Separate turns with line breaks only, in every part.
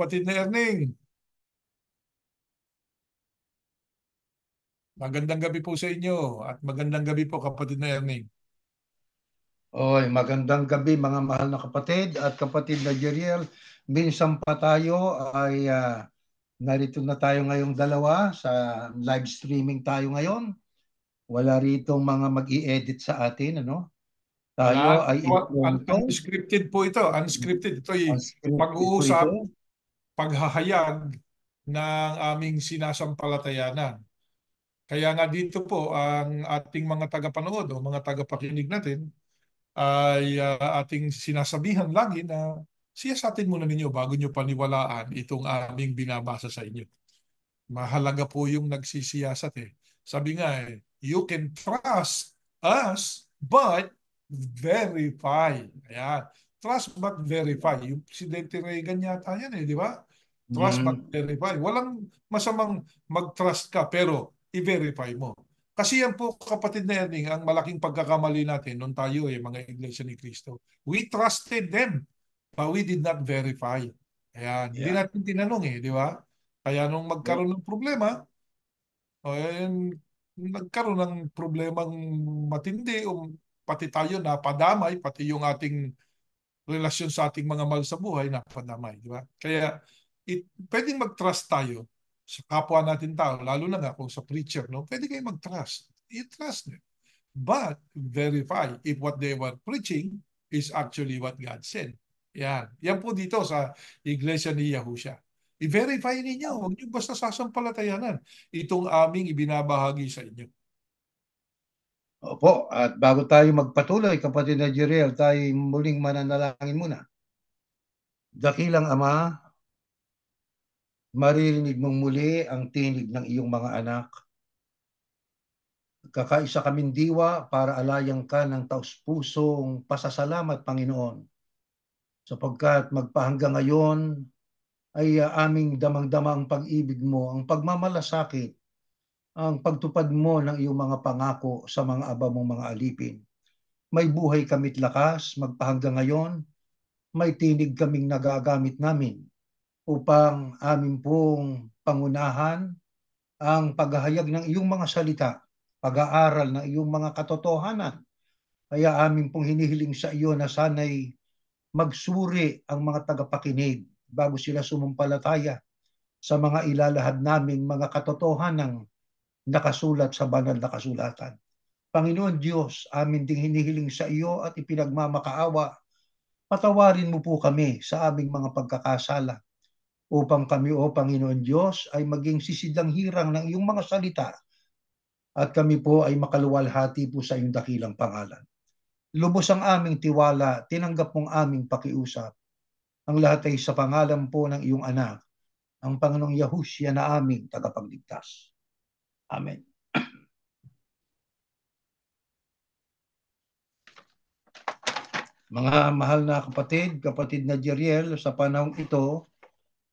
kapatid na Erning. Magandang gabi po sa inyo at magandang gabi po kapatid na Erning.
Oy, magandang gabi mga mahal na kapatid at kapatid na Jeriel. Minsan pa tayo ay narito na tayo ngayong dalawa sa live streaming tayo ngayon. Wala rito mga mag-i-edit sa atin, ano? Tayo
Wala.
ay impromptu.
Unscripted po ito. Unscripted. Ito'y
Unscripted po ito.
pag-uusap, paghahayag ng aming sinasampalatayanan. Kaya nga dito po ang ating mga tagapanood o mga tagapakinig natin ay ating sinasabihan lagi na siyasatin muna ninyo bago nyo paniwalaan itong aming binabasa sa inyo. Mahalaga po yung nagsisiyasat eh. Sabi nga eh, you can trust us but verify. Ayan. Trust but verify. Yung Presidente Reagan yata yan eh, di ba? Trust but
Mm,
verify. Walang masamang mag-trust ka pero i-verify mo. Kasi yan po kapatid na Erning, ang malaking pagkakamali natin nung tayo eh, mga Iglesia ni Cristo. We trusted them but we did not verify. Ayan. Hindi
yeah.
natin tinanong eh, di ba? Kaya nung magkaroon ng problema, nagkaroon ng problemang matindi, pati tayo napadamay, pati yung ating relasyon sa ating mga mahal sa buhay napadamay, di ba? Kaya pwedeng mag-trust tayo sa kapwa natin tao, lalo na nga kung sa preacher, no? Pwede kayo mag-trust. I-trust them. But verify if what they were preaching is actually what God said. Yan. Yan po dito sa Iglesia ni Yahusha. I-verify ninyo. Huwag niyo basta sasampalatayanan itong aming ibinabahagi sa inyo.
Opo, at bago tayo magpatuloy, kapatid na Jeriel, tayo muling mananalangin muna. Dakilang Ama, maririnig mong muli ang tinig ng iyong mga anak. Kakaisa kaming diwa para alayan ka ng taus-pusong pasasalamat, Panginoon, sapagkat magpahanggang ngayon ay aming damang-dama ang pag-ibig mo, ang pagmamalasakit, ang pagtupad mo ng iyong mga pangako sa mga aba mong mga alipin. May buhay kami't lakas, magpahanggang ngayon, may tinig kaming nagagamit namin upang amin pong pangunahan ang paghahayag ng iyong mga salita, pag-aaral ng iyong mga katotohanan. Kaya amin pong hinihiling sa iyo na sana'y magsuri ang mga tagapakinig bago sila sumampalataya sa mga ilalahad naming mga katotohanang nakasulat sa banal na kasulatan. Panginoon Diyos, amin ding hinihiling sa iyo at ipinagmamakaawa, patawarin mo po kami sa aming mga pagkakasala upang kami, o Panginoon Diyos, ay maging sisidlang hirang ng iyong mga salita at kami po ay makaluwalhati po sa iyong dakilang pangalan. Lubos ang aming tiwala, tinanggap mong aming pakiusap. Ang lahat ay sa pangalan po ng iyong anak, ang Panginoong Yahushua na aming tagapagligtas. Amen. Mga mahal na kapatid, kapatid na Jeriel, sa panahong ito,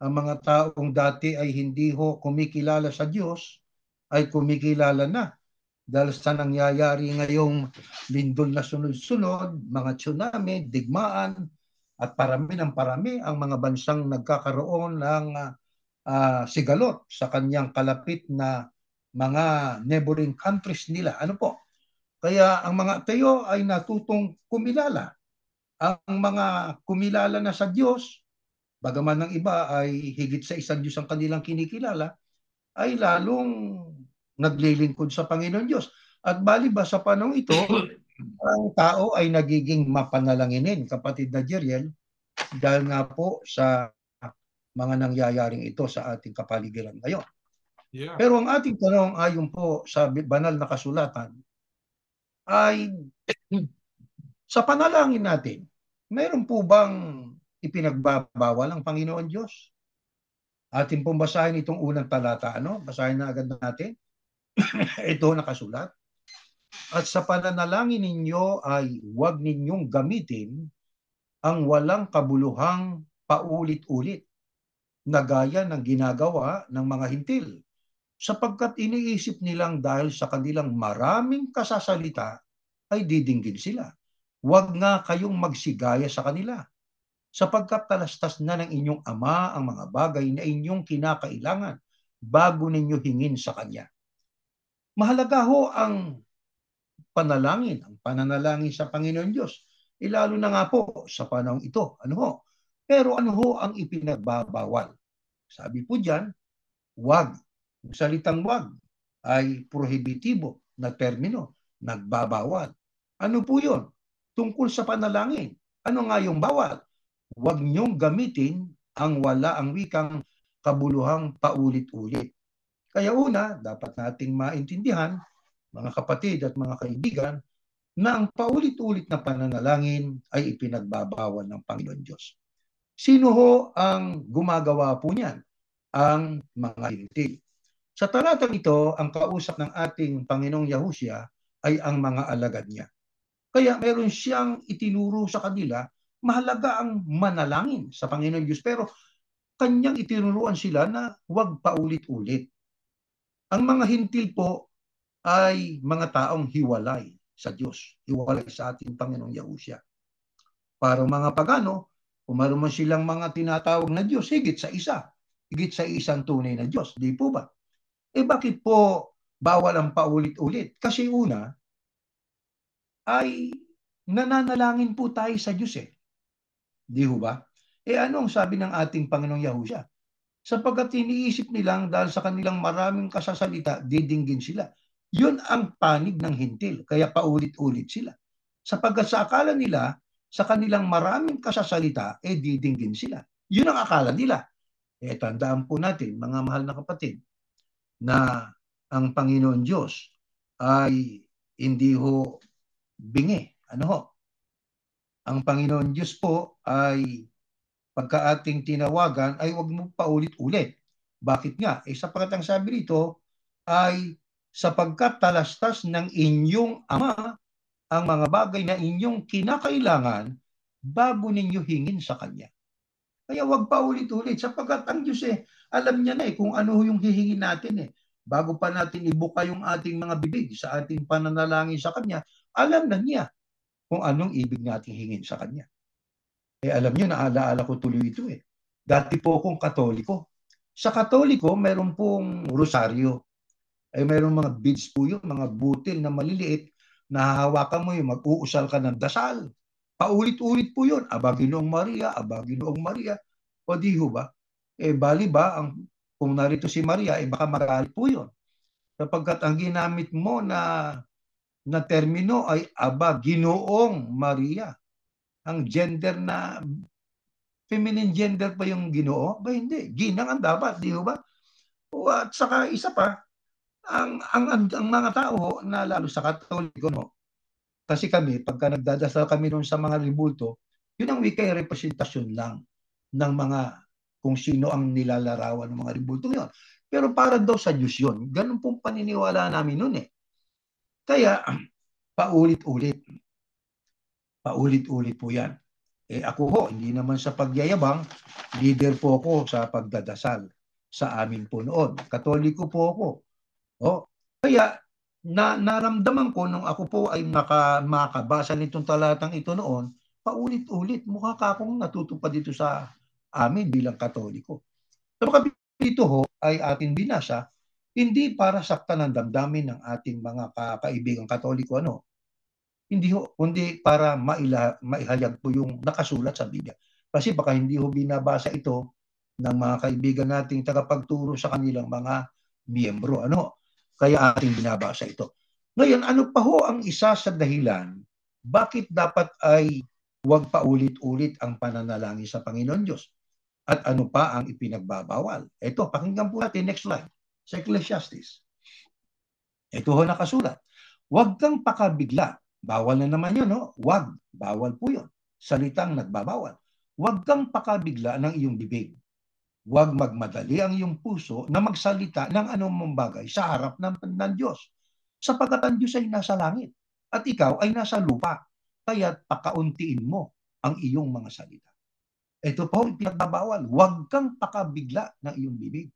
ang mga taong dati ay hindi ho kumikilala sa Diyos, ay kumikilala na dahil sa nangyayari ngayong lindol na sunod-sunod, mga tsunami, digmaan, at parami ng parami ang mga bansang nagkakaroon ng sigalot sa kanyang kalapit na mga neighboring countries nila. Ano po? Kaya ang mga tayo ay natutong kumilala. Ang mga kumilala na sa Diyos, bagaman ng iba ay higit sa isang Diyos ang kanilang kinikilala, ay lalong naglilingkod sa Panginoon Diyos. At bali ba sa panahon ito, ang tao ay nagiging mapanalanginin, kapatid na Jeriel, dahil nga po sa mga nangyayaring ito sa ating kapaligiran ngayon.
Yeah.
Pero ang ating tanong ayon po sa banal na kasulatan ay sa panalangin natin, mayroon po bang ipinagbabawal ang Panginoon Diyos? Atin pong basahin itong unang talata. Ano? Basahin na agad natin. Ito nakasulat. At sa pananalangin ninyo ay huwag ninyong gamitin ang walang kabuluhang paulit-ulit na gaya ng ginagawa ng mga hintil, sapagkat iniisip nilang dahil sa kanilang maraming kasasalita ay didinggin sila. Huwag nga kayong magsigaya sa kanila, sapagkat talastas na ng inyong Ama ang mga bagay na inyong kinakailangan bago ninyo hingin sa Kanya. Mahalaga ho ang panalangin, ang pananalangin sa Panginoon Diyos. Lalo na nga po sa panahong ito. Ano ho? Pero ano ho ang ipinagbabawal? Sabi po diyan, wag. Ang salitang wag ay prohibitibo na termino, nagbabawal. Ano po yun? Tungkol sa panalangin. Ano nga yung bawal? Huwag niyong gamitin ang wala ang wikang kabuluhang paulit-ulit. Kaya una, dapat nating maintindihan, mga kapatid at mga kaibigan, na ang paulit-ulit na pananalangin ay ipinagbabawal ng Panginoon Diyos. Sino ho ang gumagawa po niyan? Ang mga hintil. Sa talatang ito, ang kausap ng ating Panginoong Yahushua ay ang mga alagad niya. Kaya meron siyang itinuro sa kanila, mahalaga ang manalangin sa Panginoon Diyos. Pero kanyang itinuruan sila na huwag paulit-ulit. Ang mga hintil po ay mga taong hiwalay sa Diyos, hiwalay sa ating Panginoong Yahushua. Para mga pagano, kung meron silang mga tinatawag na Diyos, higit sa isa, higit sa isang tunay na Diyos, di po ba? Bakit po bawal ang paulit-ulit? Kasi una, ay nananalangin po tayo sa Diyos eh. Di ho ba? Anong sabi ng ating Panginoong Yahushua? Sapagkat iniisip nilang dahil sa kanilang maraming kasasalita, didinggin sila. Yun ang panig ng hintil, kaya paulit-ulit sila. Sapagkat sa akala nila, sa kanilang maraming kasasalita, didinggin sila. Yun ang akala nila. Tandaan po natin, mga mahal na kapatid, na ang Panginoon Diyos ay hindi ho bingi. Ano ho? Ang Panginoon Diyos po ay pagka ating tinawagan ay huwag mo paulit-ulit. Bakit nga? Sapagkat ang sabi dito ay sapagkat talastas ng inyong Ama ang mga bagay na inyong kinakailangan bago ninyo hingin sa Kanya. Kaya huwag paulit-ulit sapagkat ang Diyos alam niya na kung ano yung hihingin natin Bago pa natin ibuka yung ating mga bibig sa ating pananalangin sa Kanya, alam na niya kung anong ibig nating hingin sa Kanya. Alam niyo, naalaala ko tuloy ito Dati po akong Katoliko. Sa Katoliko, meron pong rosaryo. Meron mga beads po yun, mga butil na maliliit, nahahawakan mo yung mag-uusal ka ng dasal. Paulit-ulit po yun. Aba, Ginoong Maria, Aba, Ginoong Maria. O di ho ba? Bali ba, kung narito si Maria, baka magalit po yun. Sapagkat ang ginamit mo na termino ay Aba, Ginoong Maria. Ang gender na feminine gender pa yung Ginoo? Ba hindi. Ginang ang dapat, di ba? At saka isa pa, ang mga tao na lalo sa Katoliko, no? Kasi kami, pagka nagdadasal kami noon sa mga ribulto, yun ang wikay representasyon lang ng mga kung sino ang nilalarawan ng mga ribulto yun. Pero para daw sa Diyos yun. Ganun pong paniniwala namin noon Kaya, paulit-ulit. Paulit-ulit po yan. Ako ho, hindi naman sa pagyayabang, leader po ako sa pagdadasal sa amin po noon. Katoliko po ako. Kaya naramdaman ko nung ako po ay makabasa nitong talatang ito noon, paulit-ulit, mukha ka akong natutupad dito sa amin bilang Katoliko. Sapagkat dito ho ay ating binasa, hindi para saktan ang damdamin ng ating mga kaibigang Katoliko, hindi ho, kundi para maihayag po yung nakasulat sa Biblia. Kasi baka hindi ho binabasa ito ng mga kaibigan nating tagapagturo sa kanilang mga miyembro. Kaya ating binabasa ito. Ngayon, ano pa ho ang isa sa dahilan bakit dapat ay huwag paulit-ulit ang pananalangin sa Panginoon Diyos? At ano pa ang ipinagbabawal? Ito, pakinggan po natin, next slide. Sa Ecclesiastes. Ito ho nakasulat. Huwag kang pakabigla. Bawal na naman yun, no? Huwag. Bawal po yun. Salitang nagbabawal. Huwag kang pakabigla ng iyong bibig. Huwag magmadali ang iyong puso na magsalita ng anumang bagay sa harap ng Diyos. Sapagkat ang Diyos ay nasa langit at ikaw ay nasa lupa. Kaya't pakauntiin mo ang iyong mga salita. Ito po ang pinagbabawal. Huwag kang pakabigla ng iyong bibig.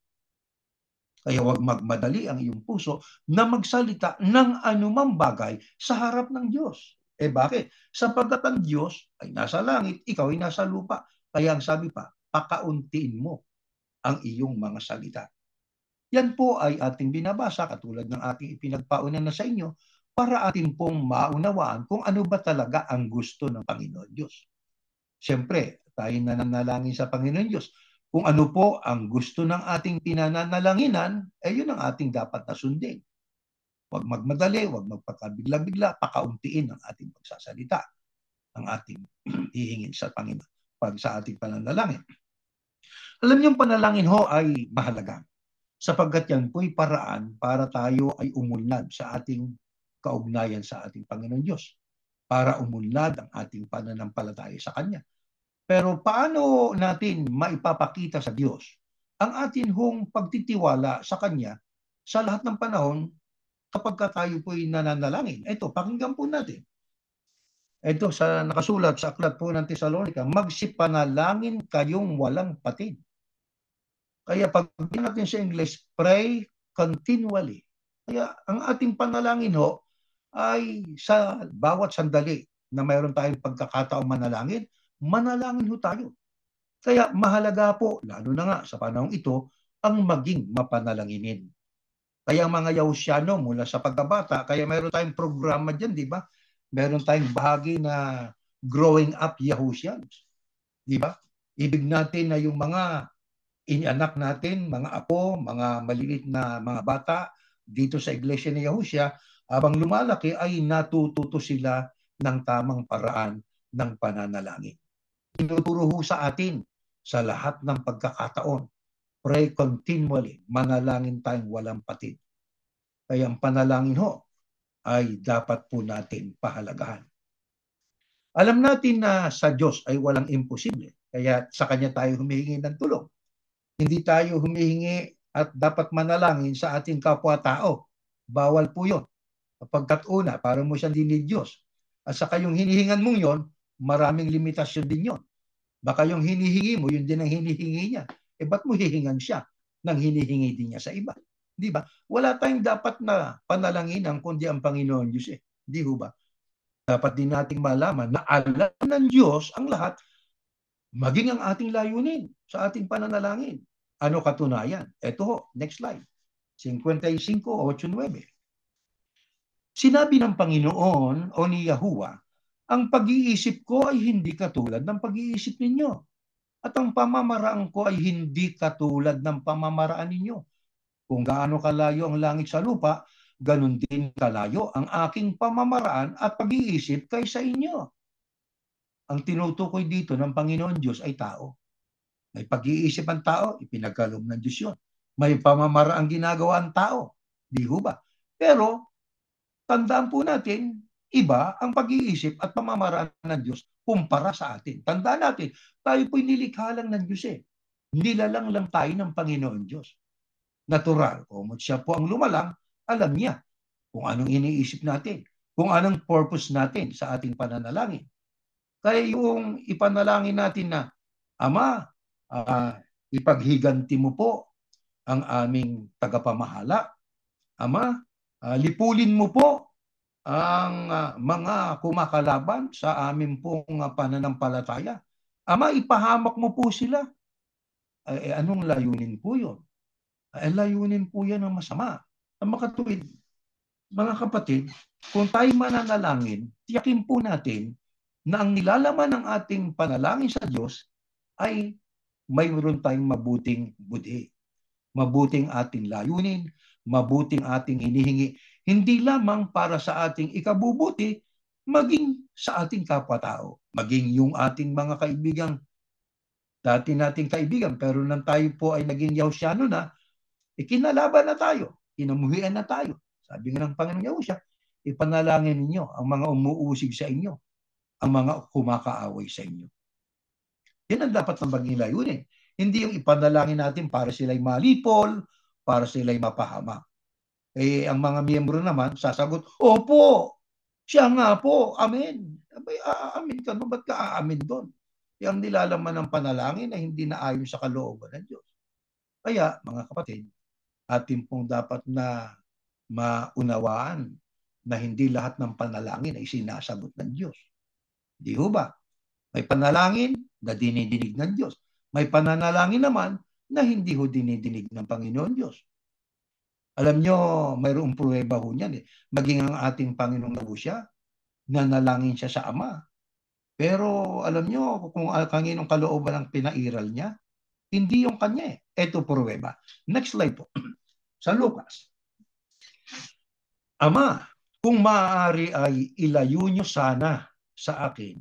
Kaya huwag magmadali ang iyong puso na magsalita ng anumang bagay sa harap ng Diyos. Bakit? Sapagkat ang Diyos ay nasa langit, ikaw ay nasa lupa. Kaya ang sabi pa, pakauntiin mo ang iyong mga salita. Yan po ay ating binabasa katulad ng ating ipinagpauna na sa inyo para atin pong maunawaan kung ano ba talaga ang gusto ng Panginoon Diyos. Siyempre, tayo nananalangin sa Panginoon Diyos. Kung ano po ang gusto ng ating pinananalanginan, yun ang ating dapat na sundin. Huwag magmadali, huwag magpakabigla-bigla, pakauntiin ang ating pagsasalita, ang ating hihingin sa Panginoon pag sa ating pananalangin. Alam niyo, panalangin ho ay mahalaga sapagkat yan po'y paraan para tayo ay umunlad sa ating kaugnayan sa ating Panginoon Diyos, para umunlad ang ating pananampalataya sa Kanya. Pero paano natin maipapakita sa Diyos ang atin hong pagtitiwala sa Kanya sa lahat ng panahon kapag tayo po'y nananalangin? Ito, pakinggan po natin. Ito, sa nakasulat sa aklat po ng Tesalonica, magsipanalangin kayong walang patid. Kaya pag natin sa English, pray continually. Kaya ang ating panalangin ho ay sa bawat sandali na mayroon tayong pagkakataong manalangin, manalangin ho tayo. Kaya mahalaga po, lalo na nga sa panahong ito, ang maging mapanalanginin. Kaya mga Yahusyano mula sa pagkabata, kaya mayroon tayong programa dyan, di ba? Meron tayong bahagi na growing up Yahusyans. Di ba? Ibig natin na yung mga inanak natin, mga apo, mga maliliit na mga bata dito sa iglesia ni Yahusya, habang lumalaki ay natututo sila ng tamang paraan ng pananalangin. Tinuturo ho sa atin sa lahat ng pagkakataon. Pray continually. Manalangin tayong walang patid. Kaya ang panalangin ho ay dapat po natin pahalagahan. Alam natin na sa Diyos ay walang imposible. Kaya sa Kanya tayo humihingi ng tulong. Hindi tayo humihingi at dapat manalangin sa ating kapwa-tao. Bawal po yun. Pagkat una, parang mo siyang dinid Diyos. At saka yung hinihingan mong yon, maraming limitasyon din yon. Baka yung hinihingi mo, yun din ang hinihingi niya. Ba't mo hihingan siya nang hinihingi din niya sa iba? Di ba? Wala tayong dapat na panalanginan kundi ang Panginoon Diyos eh. Di ba? Dapat din nating malaman na alam ng Diyos ang lahat, maging ang ating layunin sa ating pananalangin. Ano katunayan? Ito ho, next slide. 55:8-9. Sinabi ng Panginoon o ni Yahuwah, ang pag-iisip ko ay hindi katulad ng pag-iisip ninyo. At ang pamamaraan ko ay hindi katulad ng pamamaraan ninyo. Kung gaano kalayo ang langit sa lupa, ganun din kalayo ang aking pamamaraan at pag-iisip kaysa inyo. Ang tinutukoy dito ng Panginoon Diyos ay tao. May pag-iisip ang tao, ipinagkaloob ng Diyos yun. May pamamaraang ginagawa ang tao. Di ba? Pero, tandaan po natin, iba ang pag-iisip at pamamaraan ng Diyos kumpara sa atin. Tandaan natin, tayo po'y nilikha lang ng Diyos eh. Nilalang lang tayo ng Panginoon Diyos. Natural, kung siya po ang lumalang, alam niya kung anong iniisip natin, kung anong purpose natin sa ating pananalangin. Kaya yung ipanalangin natin na, Ama, ipaghiganti mo po ang aming tagapamahala. Ama, lipulin mo po ang mga kumakalaban sa amin pong pananampalataya. Ama, ipahamak mo po sila. Anong layunin po yun? Layunin po yan ng masama. Ang makatuwid, mga kapatid, kung tayo mananalangin, tiyakin po natin na ang nilalaman ng ating panalangin sa Diyos ay mayroon tayong mabuting budhi. Mabuting ating layunin, mabuting ating hinihingi, hindi lamang para sa ating ikabubuti, maging sa ating kapwa-tao, maging yung ating mga kaibigang, dati nating kaibigan, pero nang tayo po ay naging Yahusyano na, ikinalaban na tayo, kinamuhian na tayo. Sabi nga ng Panginoon Yahusya, ipanalangin ninyo ang mga umuusig sa inyo, ang mga kumakaaway sa inyo. Yan ang dapat ng maging layunin. Hindi yung ipanalangin natin para sila'y malipol, para sila'y mapahamak. Ang mga miyembro naman sasagot, opo, siya nga po, amen. Abay, aamin ka, no? Ba't ka aamin doon? Yung nilalaman ng panalangin ay hindi na ayon sa kalooban ng Diyos. Kaya, mga kapatid, atin pong dapat na maunawaan na hindi lahat ng panalangin ay sinasagot ng Diyos. Di ba? May panalangin na dinidinig ng Diyos. May pananalangin naman na hindi ho dinidinig ng Panginoon Diyos. Alam nyo, mayroong pruweba ho niyan eh. Maging ang ating Panginoong na siya, nanalangin siya sa Ama. Pero alam nyo, kung kaninong kalooban ang pinairal niya, hindi yung kanya eh. Ito pruweba. Next slide po. Sa Lucas. Ama, kung maaari ay ilayo nyo sana sa akin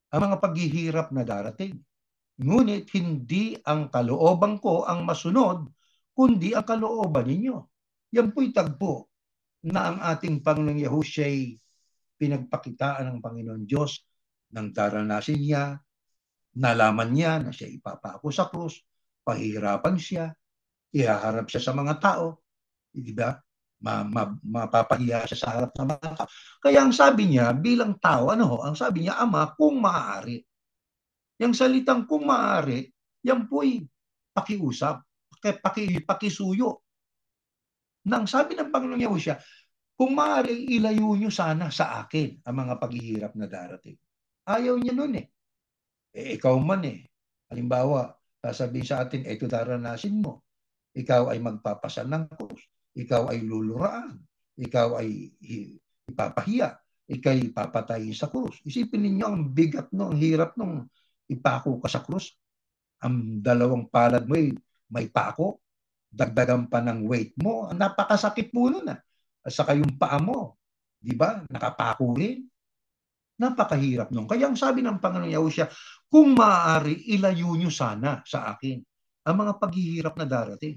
ang mga paghihirap na darating. Ngunit hindi ang kalooban ko ang masunod, kundi ang kalooban ninyo. Yan po'y tagpo na ang ating Panginoong Yahusya'y pinagpakitaan ng Panginoon Diyos nang daranasin niya, nalaman niya na siya ipapako sa krus, pahihirapan siya, ihaharap siya sa mga tao, di ba? Mapapahiya siya sa harap ng mga tao. Kaya ang sabi niya, bilang tao, ano ho? Ang sabi niya, Ama, kung maaari. Yung salitang kung maaari, yan po'y pakiusap, pakisuyo. Nang sabi ng Panginoon Yahusya, kung maaari, ilayo nyo sana sa akin ang mga paghihirap na darating. Ayaw niya nun eh. Ikaw man eh. Halimbawa, sasabihin sa atin, ito daranasin mo. Ikaw ay magpapasal ng krus. Ikaw ay luluraan. Ikaw ay ipapahiya. Ikaw ay papatayin sa krus. Isipin ninyo ang bigat no, ang hirap nung ipako ka sa krus. Ang dalawang palad mo ay may pako. Dagdagan pa ng weight mo. Napakasakit po nun ah. At saka yung paa mo. Di ba? Nakapako rin. Napakahirap nun. Kaya ang sabi ng Panginoon Yahusya, kung maaari, ilayo nyo sana sa akin ang mga paghihirap na darating.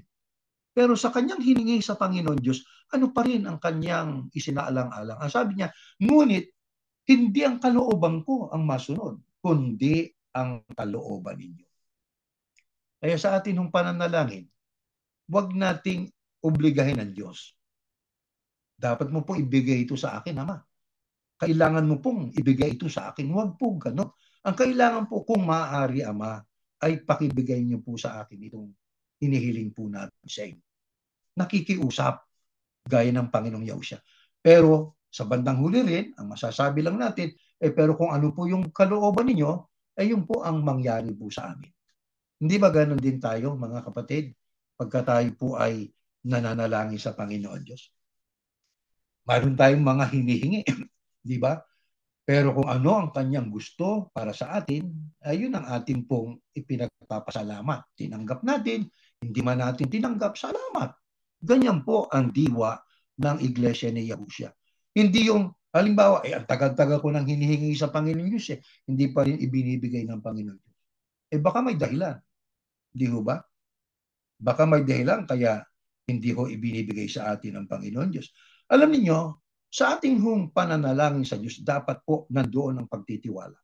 Pero sa kanyang hiningi sa Panginoon Diyos, ano pa rin ang kanyang isinaalang-alang? Ang sabi niya, ngunit hindi ang kalooban ko ang masunod, kundi ang kalooban ninyo. Kaya sa atin ng pananalangin, huwag nating obligahin ang Diyos. Dapat mo po ibigay ito sa akin, Ama. Kailangan mo pong ibigay ito sa akin. Huwag po gano'n. Ang kailangan po kung maaari, Ama, ay pakibigay niyo po sa akin itong hinihiling po natin sa inyo. Nakikiusap, gaya ng Panginoong Yahusya. Pero sa bandang huli rin, ang masasabi lang natin, pero kung ano po yung kalooban ninyo, yun po ang mangyari po sa amin. Hindi ba ganoon din tayo, mga kapatid, pagka tayo po ay nananalangin sa Panginoon Diyos? Mayroon tayong mga hinihingi, di ba? Pero kung ano ang kanyang gusto para sa atin, ayun ang ating pong ipinagpapasalamat. Tinanggap natin, hindi man natin tinanggap, salamat. Ganyan po ang diwa ng Iglesia ni Yahusya. Hindi yung, halimbawa, ang tagal-tagal ko nang hinihingi sa Panginoon Diyos hindi pa rin ibinibigay ng Panginoon Diyos. Baka may dahilan. Di ho ba? Baka may dahilan kaya hindi ho ibinibigay sa atin ng Panginoon Diyos. Alam niyo, sa ating pananalangin sa Diyos, dapat po nandoon ang pagtitiwala.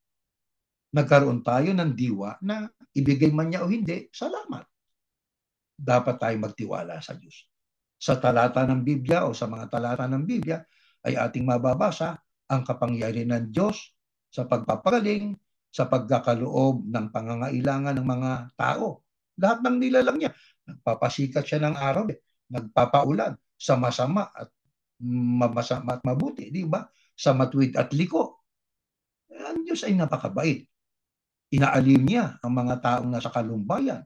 Nagkaroon tayo ng diwa na ibigay man niya o hindi, salamat. Dapat tayo magtiwala sa Diyos. Sa talata ng Biblia o sa mga talata ng Biblia ay ating mababasa ang kapangyarihan ng Diyos sa pagpapagaling, sa pagkakaloob ng pangangailangan ng mga tao. Lahat ng nilalang niya. Nagpapasikat siya ng araw, nagpapaulan sa masama at masama at mabuti, di ba? Sa matuwid at liko. Ang Diyos ay napakabait. Inaalim niya ang mga taong nasa kalumbayan.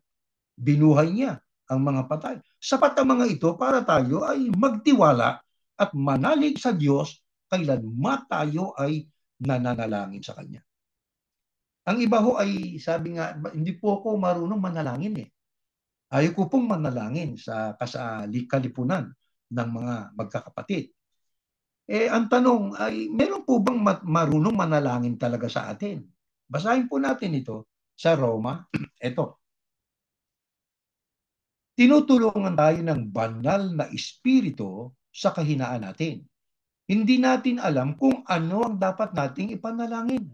Binuhay niya ang mga patay. Sapat ang mga ito para tayo ay magtiwala at manalig sa Diyos kailanman tayo ay nananalangin sa Kanya. Ang iba ho ay sabi nga, hindi po ako marunong manalangin eh. Ayaw ko pong manalangin sa kalipunan ng mga magkakapatid. Ang tanong ay, meron po bang marunong manalangin talaga sa atin? Basahin po natin ito sa Roma. Ito. Tinutulungan tayo ng banal na espiritu sa kahinaan natin. Hindi natin alam kung ano ang dapat nating ipanalangin.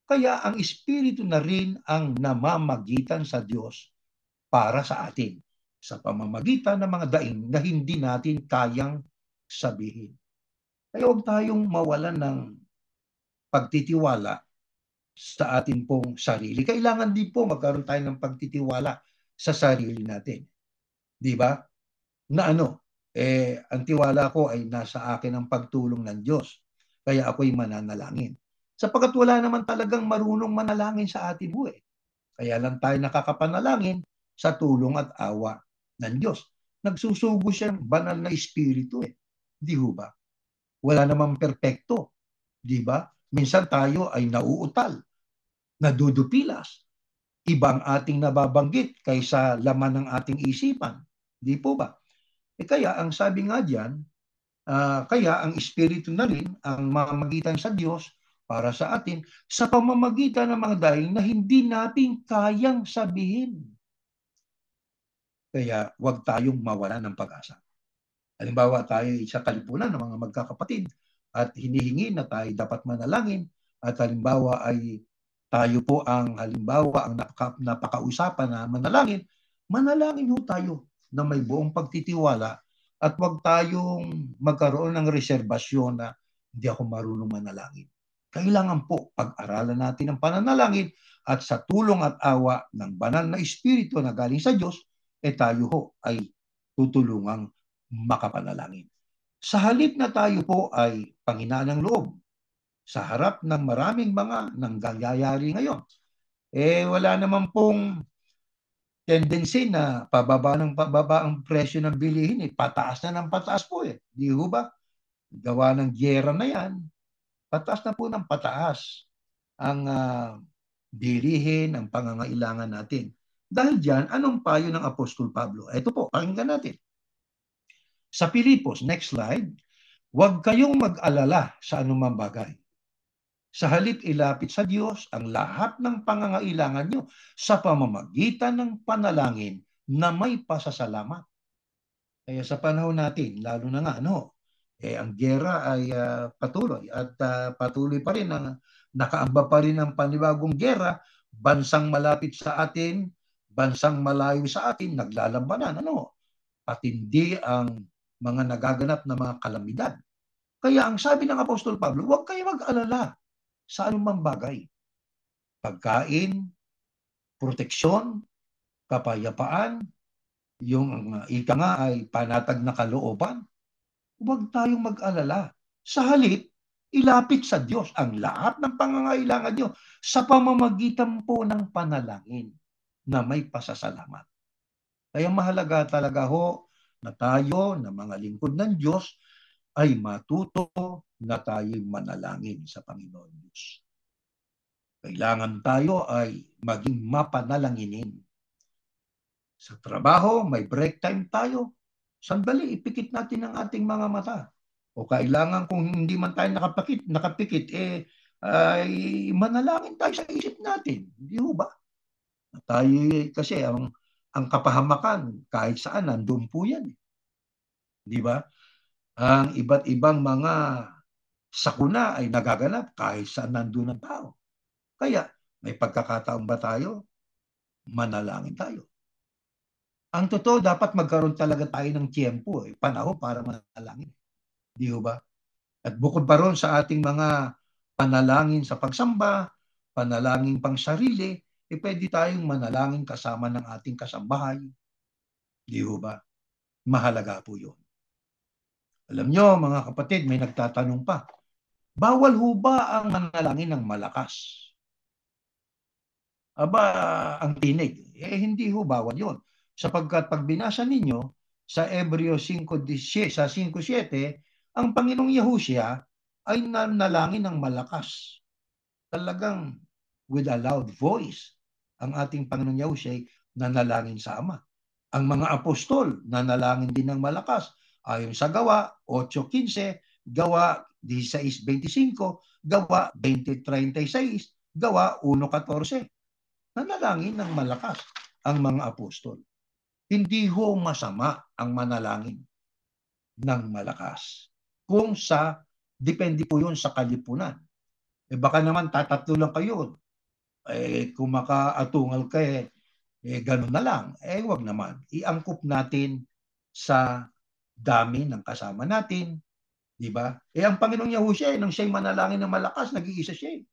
Kaya ang espiritu na rin ang namamagitan sa Diyos para sa atin sa pamamagitan ng mga daing na hindi natin kayang sabihin. Kaya huwag tayong mawalan ng pagtitiwala sa atin pong sarili. Kailangan din po magkaroon tayo ng pagtitiwala sa sarili natin. Di ba? Na ang tiwala ko ay nasa akin ang pagtulong ng Diyos. Kaya ako'y mananalangin. Sapagkat wala naman talagang marunong manalangin sa atin ho eh. Kaya lang tayo nakakapanalangin sa tulong at awa ng Diyos. Nagsusugo siya ng banal na espiritu eh. Di ho ba? Wala namang perpekto. Di ba? Minsan tayo ay nauutal, nadudupilas. Iba ang ating nababanggit kaysa laman ng ating isipan. Di po ba? Kaya ang sabi nga diyan, kaya ang Espiritu na rin ang mamagitan sa Diyos para sa atin sa pamamagitan ng mga dahil na hindi natin kayang sabihin. Kaya huwag tayong mawala ng pag-asa. Halimbawa tayo sa kalipunan ng mga magkakapatid at hinihingi na tayo dapat manalangin at halimbawa ay tayo po ang halimbawa ang napakausapan na manalangin, manalangin ho tayo na may buong pagtitiwala at huwag tayong magkaroon ng reserbasyon na hindi ako marunong manalangin. Kailangan po pag-aralan natin ang pananalangin at sa tulong at awa ng banal na espiritu na galing sa Diyos, tayo ho ay tutulungang makapanalangin. Sa halip na tayo po ay panghinaan ng loob sa harap ng maraming mga nangyayari ngayon, wala naman pong tendency na pababa ng pababa ang presyo ng bilihin, pataas na ng pataas po eh. Di ho ba? Gawa ng gyera na yan, pataas na po ng pataas ang bilihin, ang pangangailangan natin. Dahil dyan, anong payo ng Apostol Pablo? Ito po, pakinggan natin. Sa Pilipos, next slide, huwag kayong mag-alala sa anumang bagay. Sa halip ilapit sa Diyos ang lahat ng pangangailangan nyo sa pamamagitan ng panalangin na may pasasalamat. Kaya sa panahon natin, lalo na nga, ang gera ay patuloy at patuloy pa rin, nakaamba pa rin ang panibagong gera, bansang malapit sa atin, bansang malayo sa atin, naglalabanan, patindi ang mga nagaganap na mga kalamidad. Kaya ang sabi ng Apostol Pablo, huwag kayo mag-alala sa anumang bagay. Pagkain, proteksyon, kapayapaan, yung ika nga ay panatag na kalooban, huwag tayong mag-alala. Sa halip, ilapit sa Diyos ang lahat ng pangangailangan nyo sa pamamagitan po ng panalangin na may pasasalamat. Kaya mahalaga talaga ho na tayo na mga lingkod ng Diyos ay matuto na tayo'y manalangin sa Panginoon Diyos. Kailangan tayo ay maging mapanalanginin. Sa trabaho, may break time tayo. Sandali, ipikit natin ang ating mga mata. O kailangan kung hindi man tayo nakapikit, ay manalangin tayo sa isip natin. Hindi ho ba? Tayo kasi ang kapahamakan kahit saan nandun po yan. Di ba? Ang iba't ibang mga sakuna ay nagaganap kahit saan nandun ang tao. Kaya may pagkakataon ba tayo? Manalangin tayo. Ang totoo, dapat magkaroon talaga tayo ng tiyempo, panahon para manalangin. Di ba? At bukod pa ron sa ating mga panalangin sa pagsamba, panalangin pang sarili, pwede tayong manalangin kasama ng ating kasambahay. Di ba? Mahalaga po yun. Alam nyo, mga kapatid, may nagtatanong pa. Bawal ho ba ang manalangin ng malakas? Aba, ang tinig. Hindi ho bawal yun. Sapagkat pag binasa ninyo sa Hebreo 5:17, sa 5:7, ang Panginoong Yahushua ay nanalangin ng malakas. Talagang with a loud voice. Ang ating Panginoong Yahushua ay nanalangin sa Ama. Ang mga apostol nanalangin din ng malakas. Ayon sa Gawa 8:15, Gawa 16:25, Gawa 20:36, Gawa 1:14. Nanalangin ng malakas ang mga apostol. Hindi ho masama ang manalangin ng malakas. Depende po yun sa kalipunan. Baka naman tatatlo lang kayo. Kung makaatungal kayo, ganun na lang. Wag naman. Iangkop natin sa dami ng kasama natin. Diba? Ang Panginoong Yahushua, nung siya'y manalangin ng malakas, nag-iisa siya.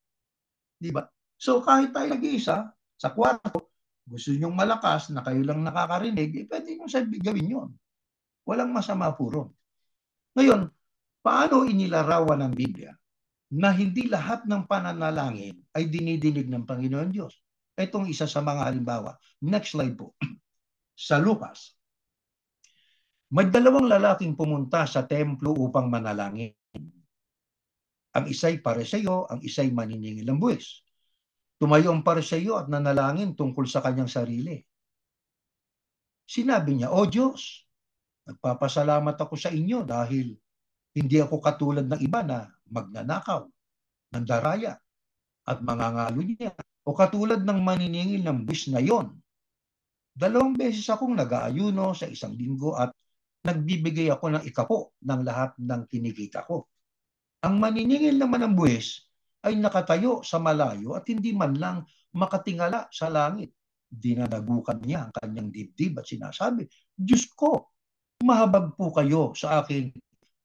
Diba? So kahit tayo nag-iisa, sa kwarto, gusto nyong malakas na kayo lang nakakarinig, pwede nyo gawin yun. Walang masama po ron. Ngayon, paano inilarawan ng Biblia na hindi lahat ng pananalangin ay dinidinig ng Panginoon Diyos. Itong isa sa mga halimbawa. Next slide po. Sa Lucas, may dalawang lalaking pumunta sa templo upang manalangin. Ang isa'y pareseyo, ang isa'y maniningil ng buwis. Tumayo ang pareseyo at nanalangin tungkol sa kanyang sarili. Sinabi niya, "O Diyos, nagpapasalamat ako sa inyo dahil hindi ako katulad ng iba na magnanakaw, nandaraya, at mangangalo niya, o katulad ng maniningil ng buwis na yon. 2 beses akong nag-aayuno sa isang linggo at nagbibigay ako ng ikapo ng lahat ng kinikita ko. Ang maniningil naman ng buwis ay nakatayo sa malayo at hindi man lang makatingala sa langit. Dinadagukan niya ang kanyang dibdib at sinasabi, Diyos ko, mahabag po kayo sa akin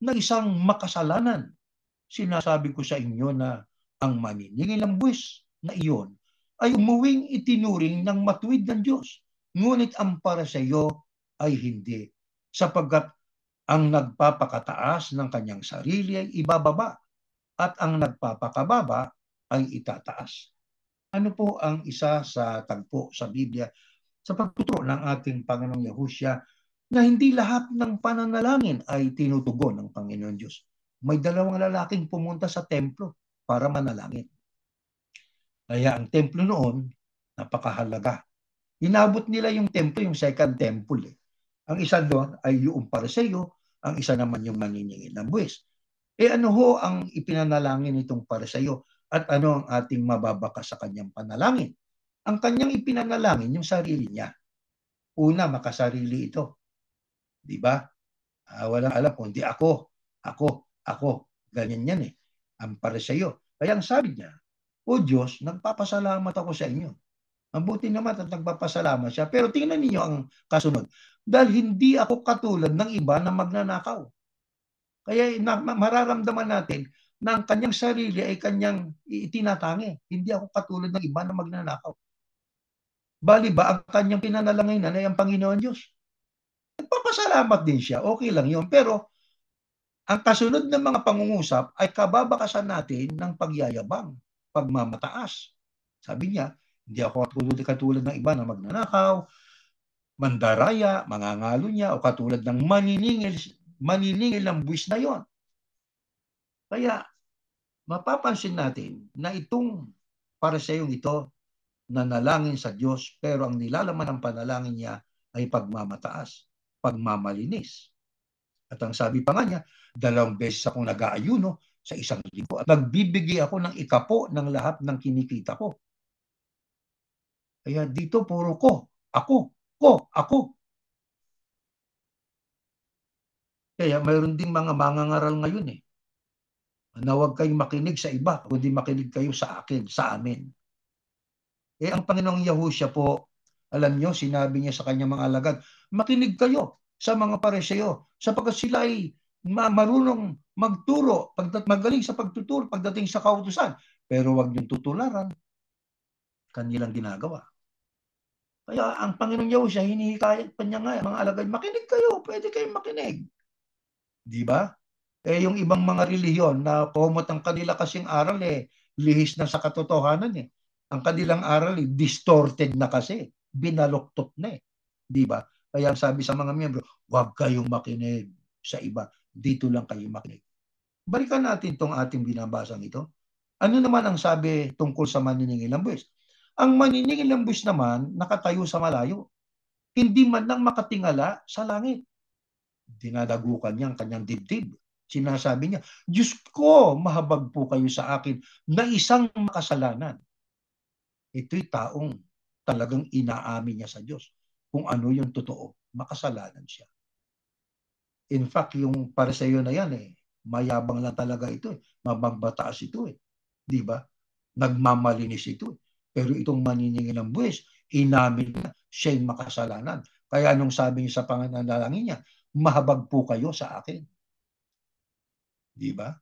na isang makasalanan. Sinasabi ko sa inyo na ang maniningil ng buwis na iyon ay umuwing itinuring ng matuwid ng Diyos. Ngunit ang para sa iyo ay hindi, sapagkat ang nagpapakataas ng kanyang sarili ay ibababa at ang nagpapakababa ay itataas. Ano po ang isa sa tagpo sa Biblia sa pagtuturo ng ating Panginoong Yahushua na hindi lahat ng pananalangin ay tinutugon ng Panginoon Diyos? May dalawang lalaking pumunta sa templo para manalangin. Kaya ang templo noon, napakahalaga. Inabot nila yung templo, yung second temple. Ang isa doon ay yung Pariseo, ang isa naman yung maniningil ng buwis. Ano ho ang ipinanalangin nitong Pariseo at ano ang ating mababaka sa kanyang panalangin? Ang kanyang ipinanalangin yung sarili niya. Una, makasarili ito. Di ba? Walang alam kundi ako. Ganyan yan eh. Ang Pariseo. Kaya ang sabi niya, O Diyos, nagpapasalamat ako sa inyo. Mabuti naman at nagpapasalamat siya. Pero tingnan niyo ang kasunod. Dahil hindi ako katulad ng iba na magnanakaw. Kaya mararamdaman natin na ang kanyang sarili ay kanyang itinatangi. Hindi ako katulad ng iba na magnanakaw. Bali ba, ang kanyang pinanalanginan ay ang Panginoon Diyos. Nagpapasalamat din siya. Okay lang yun. Pero ang kasunod ng mga pangungusap ay kababakasan natin ng pagyayabang, pagmamataas. Sabi niya, hindi ako katulad ng iba na magnanakaw, mandaraya, mangangalo niya, o katulad ng maniningil ng buwis na yon. Kaya, mapapansin natin na itong Pariseyong ito, nanalangin sa Diyos, pero ang nilalaman ng panalangin niya ay pagmamataas, pagmamalinis. At ang sabi pa nga niya, 2 beses akong nag-aayuno sa isang linggo at nagbibigay ako ng ikapo ng lahat ng kinikita ko. Kaya dito puro ako. Kaya mayroon ding mga mangangaral ngayon na huwag kayong makinig sa iba, kundi makinig kayo sa akin, sa amin. Ang Panginoong Yahushua po, alam nyo, sinabi niya sa kanyang mga alagad, makinig kayo sa mga Pariseo, sapagkat sila ay marunong magturo, magaling sa pagtuturo pagdating sa kautusan, pero huwag niyong tutularan kanilang ginagawa. Kaya ang Panginoong Yahushua, hinihikayat pa niya nga, mga alagad, makinig kayo, pwede kayong makinig. Di ba? Yung ibang mga relihiyon na komot ang kanila kasing aral lihis na sa katotohanan Ang kanilang aral distorted na kasi, binaloktot na Di ba? Kaya sabi sa mga miyembro, huwag kayong makinig sa iba. Dito lang kayo makinig. Balikan natin itong ating binabasang ito. Ano naman ang sabi tungkol sa maniningil ng buwis? Ang maniningil ng buwis naman, nakatayo sa malayo. Hindi man lang makatingala sa langit. Dinadagukan niya ang kanyang dibdib. Sinasabi niya, Diyos ko, mahabag po kayo sa akin na isang makasalanan. Ito'y taong talagang inaamin niya sa Diyos. Kung ano yung totoo, makasalanan siya. In fact, yung Pariseo na yan mayabang lang talaga ito mabagbataas ito Di ba? Nagmamalinis ito Pero itong maniningil ng buwis, inamin niya siya'y makasalanan. Kaya anong sabi niya sa pananalangin niya, mahabag po kayo sa akin. Di ba?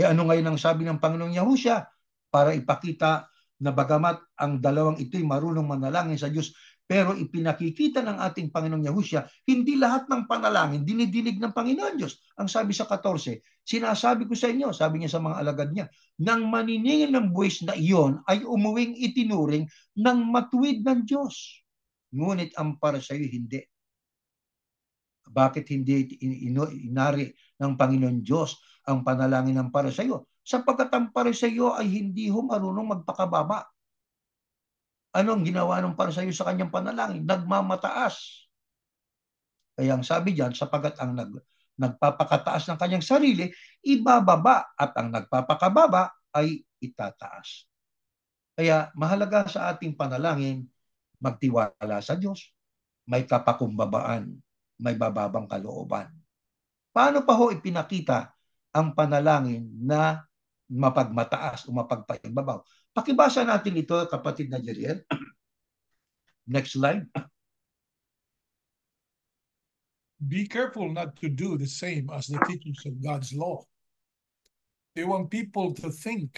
Ano ngayon ang sabi ng Panginoong Yahushua? Para ipakita na bagamat ang dalawang ito'y marunong manalangin sa Diyos, Pero ipinakikita ng ating Panginoong Yahusya, hindi lahat ng panalangin dinidinig ng Panginoon Diyos. Ang sabi sa 14, sinasabi ko sa inyo, sabi niya sa mga alagad niya, nang maniningil ng buwis na iyon ay umuwing itinuring ng matuwid ng Diyos. Ngunit ang para sa iyo hindi. Bakit hindi inari ng Panginoon Diyos ang panalangin ng para sa iyo? Sapagkat ang para sa iyo ay hindi marunong magpakababa. Anong ginawa ng para sa iyo sa kanyang panalangin? Nagmamataas. Kaya ang sabi diyan, sapagkat ang nagpapakataas ng kanyang sarili, ibababa, at ang nagpapakababa ay itataas. Kaya mahalaga sa ating panalangin, magtiwala sa Diyos, may kapakumbabaan, may bababang kalooban. Paano pa ho ipinakita ang panalangin na mapagmataas o mapagpaibabaw? Pakibasa natin ito, kapatid na Jeriel. Next slide.
Be careful not to do the same as the teachers of God's law. They want people to think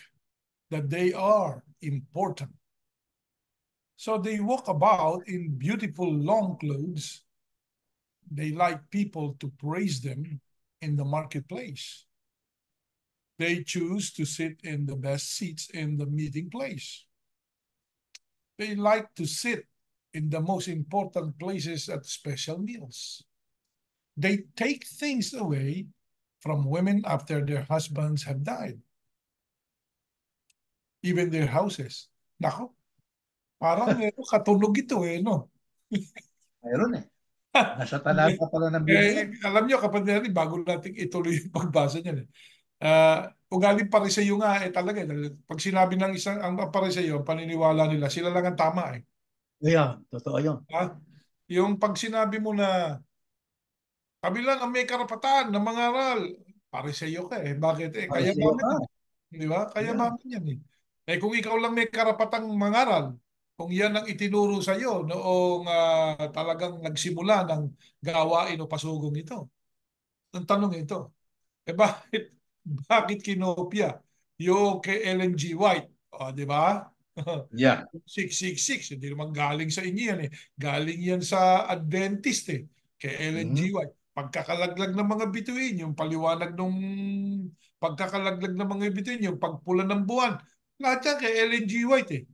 that they are important. So they walk about in beautiful long clothes. They like people to praise them in the marketplace. They choose to sit in the best seats in the meeting place. They like to sit in the most important places at special meals. They take things away from women after their husbands have died. Even their houses. Nako, parang katunog ito no?
Mayroon Nasa talata pala ng Biblia.
Alam nyo, kapag bago natin ituloy yung pagbasa niyan ugaling pariseyo nga talaga. Pag sinabi ng isang ang pariseyo, ang paniniwala nila, sila lang ang tama
Yeah, totoo yun.
Yung pag sinabi mo na kami lang ang may karapatan na mangaral, pariseyo ka Bakit kaya
Pariseyo
namin
ka.
di ba? Kaya
Yeah.
namin yan kung ikaw lang may karapatang mangaral, kung yan ang itinuro sa iyo noong talagang nagsimula ng gawain o pasugong ito. Ang tanong ito, bakit kinopya yung kay Ellen G. White? Di ba?
Yeah.
666, hindi naman galing sa inyo yan Galing yan sa Adventist kay Ellen G. White. Pagkakalaglag ng mga bituin, yung paliwanag ng pagkakalaglag ng mga bituin, yung pagpula ng buwan, lahat yan kay Ellen G. White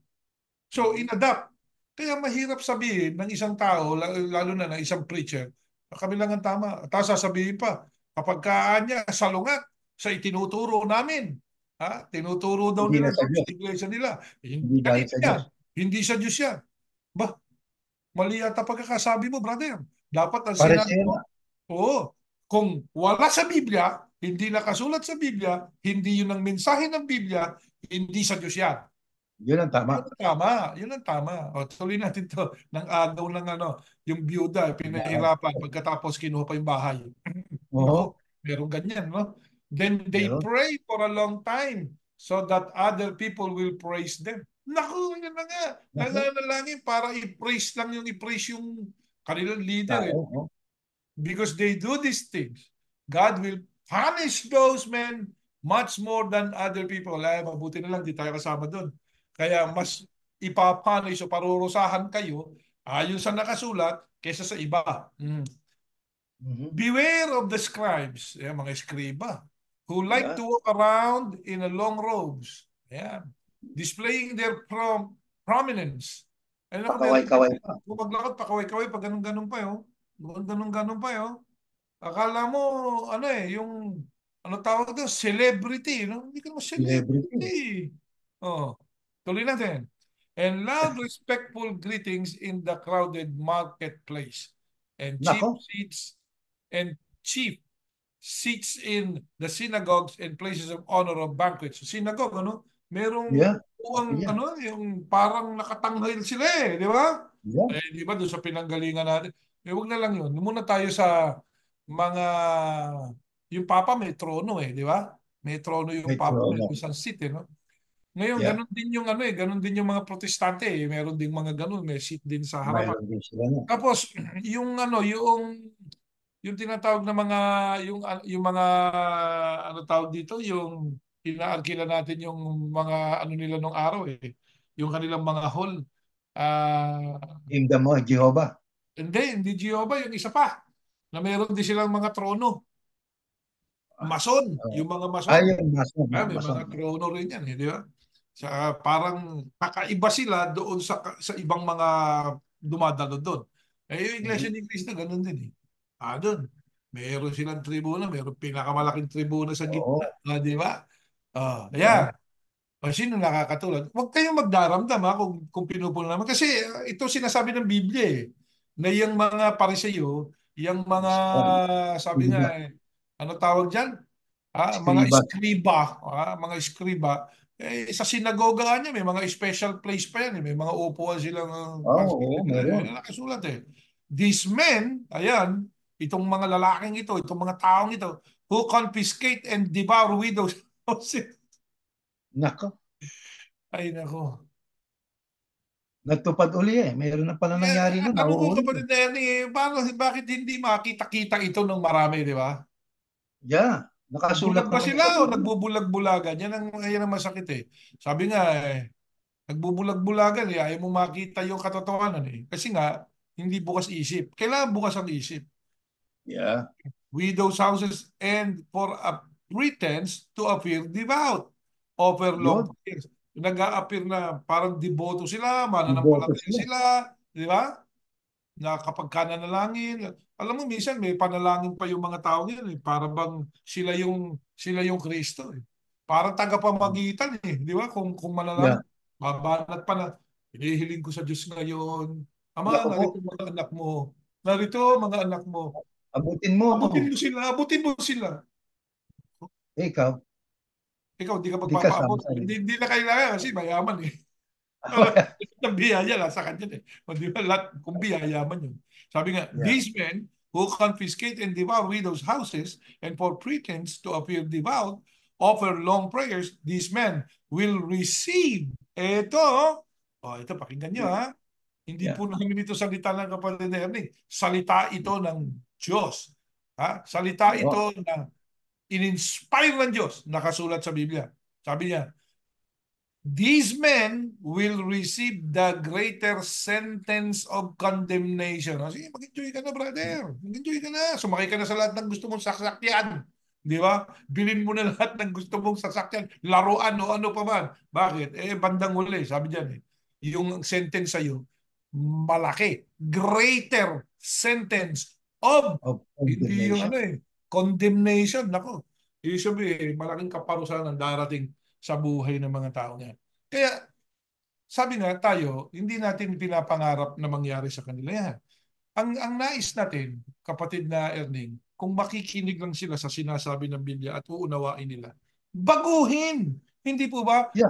So, inadapt. Kaya mahirap sabihin ng isang tao, lalo na ng isang preacher, kami lang ang tama. Tapos sasabihin pa, kapag niya salungat sa itinuturo namin, tinuturo daw
Hindi na
nila
sa
doon sa
Diyos.
iglesia nila.
Hindi galing
Kanina
sa
yan.
Diyos.
Hindi sa Diyos yan. Bah, mali yata pagkakasabi mo, brother. Dapat ang sinabi
Pariseyo
mo,
na.
oo, kung wala sa Biblia, hindi nakasulat sa Biblia, hindi yun ang mensahe ng Biblia, hindi sa Diyos yan.
Yun ang tama.
Yun ang tama. Yun ang tama. Tuloy natin to ng agaw ng yung byuda, pinahirapan pagkatapos kinuha pa yung bahay.
Oo.
Meron ganyan, no? Then they
Meron.
pray for a long time so that other people will praise them. Naku, yun na nga. Nananalangin para i-praise lang i-praise yung kanilang leader
Tao.
Because they do these things. God will punish those men much more than other people. Mabuti na lang, di tayo kasama doon. Kaya mas ipapunish o parurusahan kayo ayon sa nakasulat kaysa sa iba. Beware of the scribes, mga eskriba, who like to walk around in a long robes, displaying their prominence.
Pakaway-kaway pa.
Kung maglakad, pakaway-kaway, pag ganun-ganun pa ganun-ganun pa Akala mo, yung, tawag doon, celebrity, no? Hindi ka naman celebrity. Tuloy natin. And loud, respectful greetings in the crowded marketplace. And chief seats in the synagogues and places of honor of banquets. So, synagogue, merong yung parang nakatanghil sila di ba?
Yeah.
Di ba doon sa pinanggalingan natin? Huwag na lang yun. Muna tayo sa mga yung Papa may trono di ba? May trono yung Papa may isang seat no? Ngayon ganun din yung ganun din yung mga protestante meron ding mga ganun, may seat din sa harapan. Tapos yung yung tinatawag na mga yung mga tawag dito yung inaarkila natin yung mga nila nung araw yung kanilang mga hall Ah,
Kingdom mo, Jehovah.
hindi Jehovah, yung isa pa, na meron din silang mga trono. Mason,
Uh,
yung mga mason.
ayun, mason,
May
mason.
mga trono rin yan, di ba? Sa, parang kakaiba sila doon sa ibang mga dumadalo doon. Yung Iglesia
Mhm.
ni Cristo, ganun din eh. Doon, meron silang tribuna, meron pinakamalaking tribuna sa gitna,
Oo,
di ba?
yeah.
Ayan. O sino nakakatulad? Huwag kayong magdaramdam kung pinupuno naman. Kasi ito sinasabi ng Biblia eh, na yung mga Pariseo, yung mga, sabi nga
Skriba.
ano tawag dyan? Mga
Skriba.
mga eskriba, sa sinagoga nga niya, may mga special place pa yan. May mga upuan silang
Oo, oo, meron.
nakasulat eh. These men, ayan, itong mga lalaking ito, itong mga taong ito, who confiscate and devour widows.
Nako,
Ay, nako.
nagtupad uli eh. Meron na pala nangyari
Yeah,
doon,
tanong ko
nauuli.
kapatid na yan bakit hindi makita-kita ito ng marami, di ba?
Yeah, nakasulat
Bulag ba
naman yan
sila
sa
o
Biblia.
nagbubulag-bulagan? Yan ang masakit eh. Sabi nga nagbubulag-bulagan eh. Ayaw mo makita yung katotohanan eh. Kasi nga, hindi bukas isip. Kailangan bukas ang isip.
Yeah,
Widows' houses and for a pretense to appear devout. Offer long
yun.
prayers. Nag-a-appear na parang deboto sila,
Iboto
mananampalataya
sila.
sila. Di ba? Na kapag ka nanalangin, alam mo minsan may panalangin pa yung mga tao yan eh, para bang sila yung Kristo eh. Parang tagapamagitan eh, di ba? Kung
Yeah.
manalangin, babanat pa na hinihiling ko sa Diyos ngayon. Ama,
Naku po,
narito mga anak mo. Narito mga anak mo.
abutin mo.
Abutin mo sila, abutin mo sila.
Ikaw,
Ikaw, di ka
di kasama
magpapaabot.
sa rin.
Hindi na kailangan kasi mayaman eh. Lahat ng biyaya nasa kanya eh. O di ba, lahat, kung biyaya man yun. Sabi nga,
Yeah.
these men who confiscate and devour widows' houses and for pretense to appear devout, offer long prayers, these men will receive. Ito, pakinggan nyo ha. Hindi
Yeah.
po namin ito salita ng kapatid na Ernie. Salita ito ng Diyos. Salita
Oo.
ito na in-inspire ng Diyos, nakasulat sa Biblia. Sabi niya, these men will receive the greater sentence of condemnation. Sige, mag-enjoy ka na, brother. Mag-enjoy ka na. Sumakay ka na sa lahat ng gusto mong sasakyan. Di ba? Bilin mo na lahat ng gusto mong sasakyan. Laruan o ano pa man. Bakit? Bandang huli, sabi diyan yung sentence sa'yo, malaki. Greater sentence of,
Of
hindi yung
condemnation.
condemnation. Nako. Ibig sabihin, malaking kaparusahan ang darating sa buhay ng mga tao niya. Kaya sabi nga tayo, hindi natin pinapangarap na mangyari sa kanila yan. Ang nais natin, kapatid na Erning, kung makikinig lang sila sa sinasabi ng Biblia at uunawain nila, baguhin! Hindi po ba?
Yeah,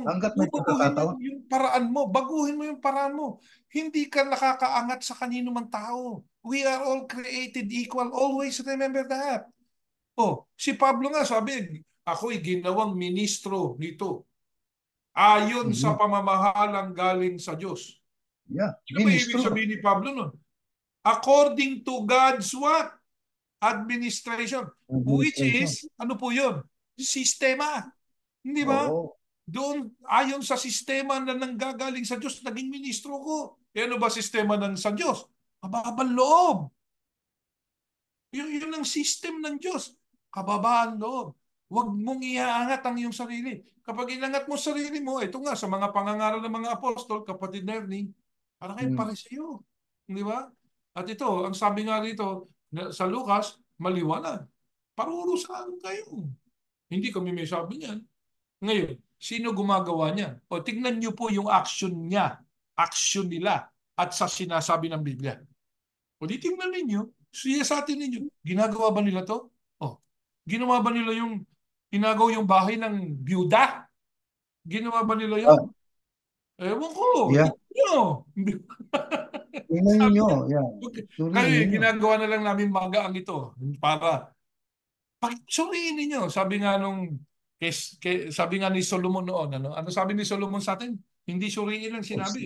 hanggat may
Baguhin mo
pagkakataon.
yung paraan mo. Baguhin mo yung paraan mo. Hindi ka nakakaangat sa kanino man tao. We are all created equal. Always remember that. Si Pablo nga sabi, ako'y ginawang ministro nito ayon sa
Mhm.
pamamahalang galing sa Diyos.
Yeah,
Ano ba ibig
ministro.
sabihin ni Pablo nun? According to God's what? Administration. Which
Administration.
is, ano po yun? Sistema. Hindi ba?
Oo.
Doon, ayon sa sistema na nanggagaling sa Diyos, naging ministro ko. Ano ba sistema ng sa Diyos? Mababang loob. Yun ang system ng Diyos. Kababaan loob. Huwag mong iaangat ang iyong sarili. Kapag inangat mo sarili mo, ito nga sa mga pangangaral ng mga apostol, kapatid Nerning, para kayong
Mm.
pareseyo. Di ba? At ito, ang sabi nga rito sa Lucas, maliwanag. Parurusahan kayo. Hindi kami may sabi niyan. Ngayon, sino gumagawa niyan? O tingnan niyo po yung action niya, action nila, at sa sinasabi ng Biblia. O di tingnan ninyo, siya sa atin ninyo. Ginagawa ba nila to? Ginawa ba nila yung inagaw yung bahay ng byuda? Ginawa ba nila
Ah,
yun? Ewan ko.
yeah.
Tingnan nyo.
Tingnan
Sabi
ninyo.
niya,
Yeah.
kayo,
Suriin ninyo.
ginagawa na lang namin magaang ito para suriin ninyo. Sabi nga ni Solomon noon, ano sabi ni Solomon sa atin? Hindi suriin lang
O, si,
sinabi.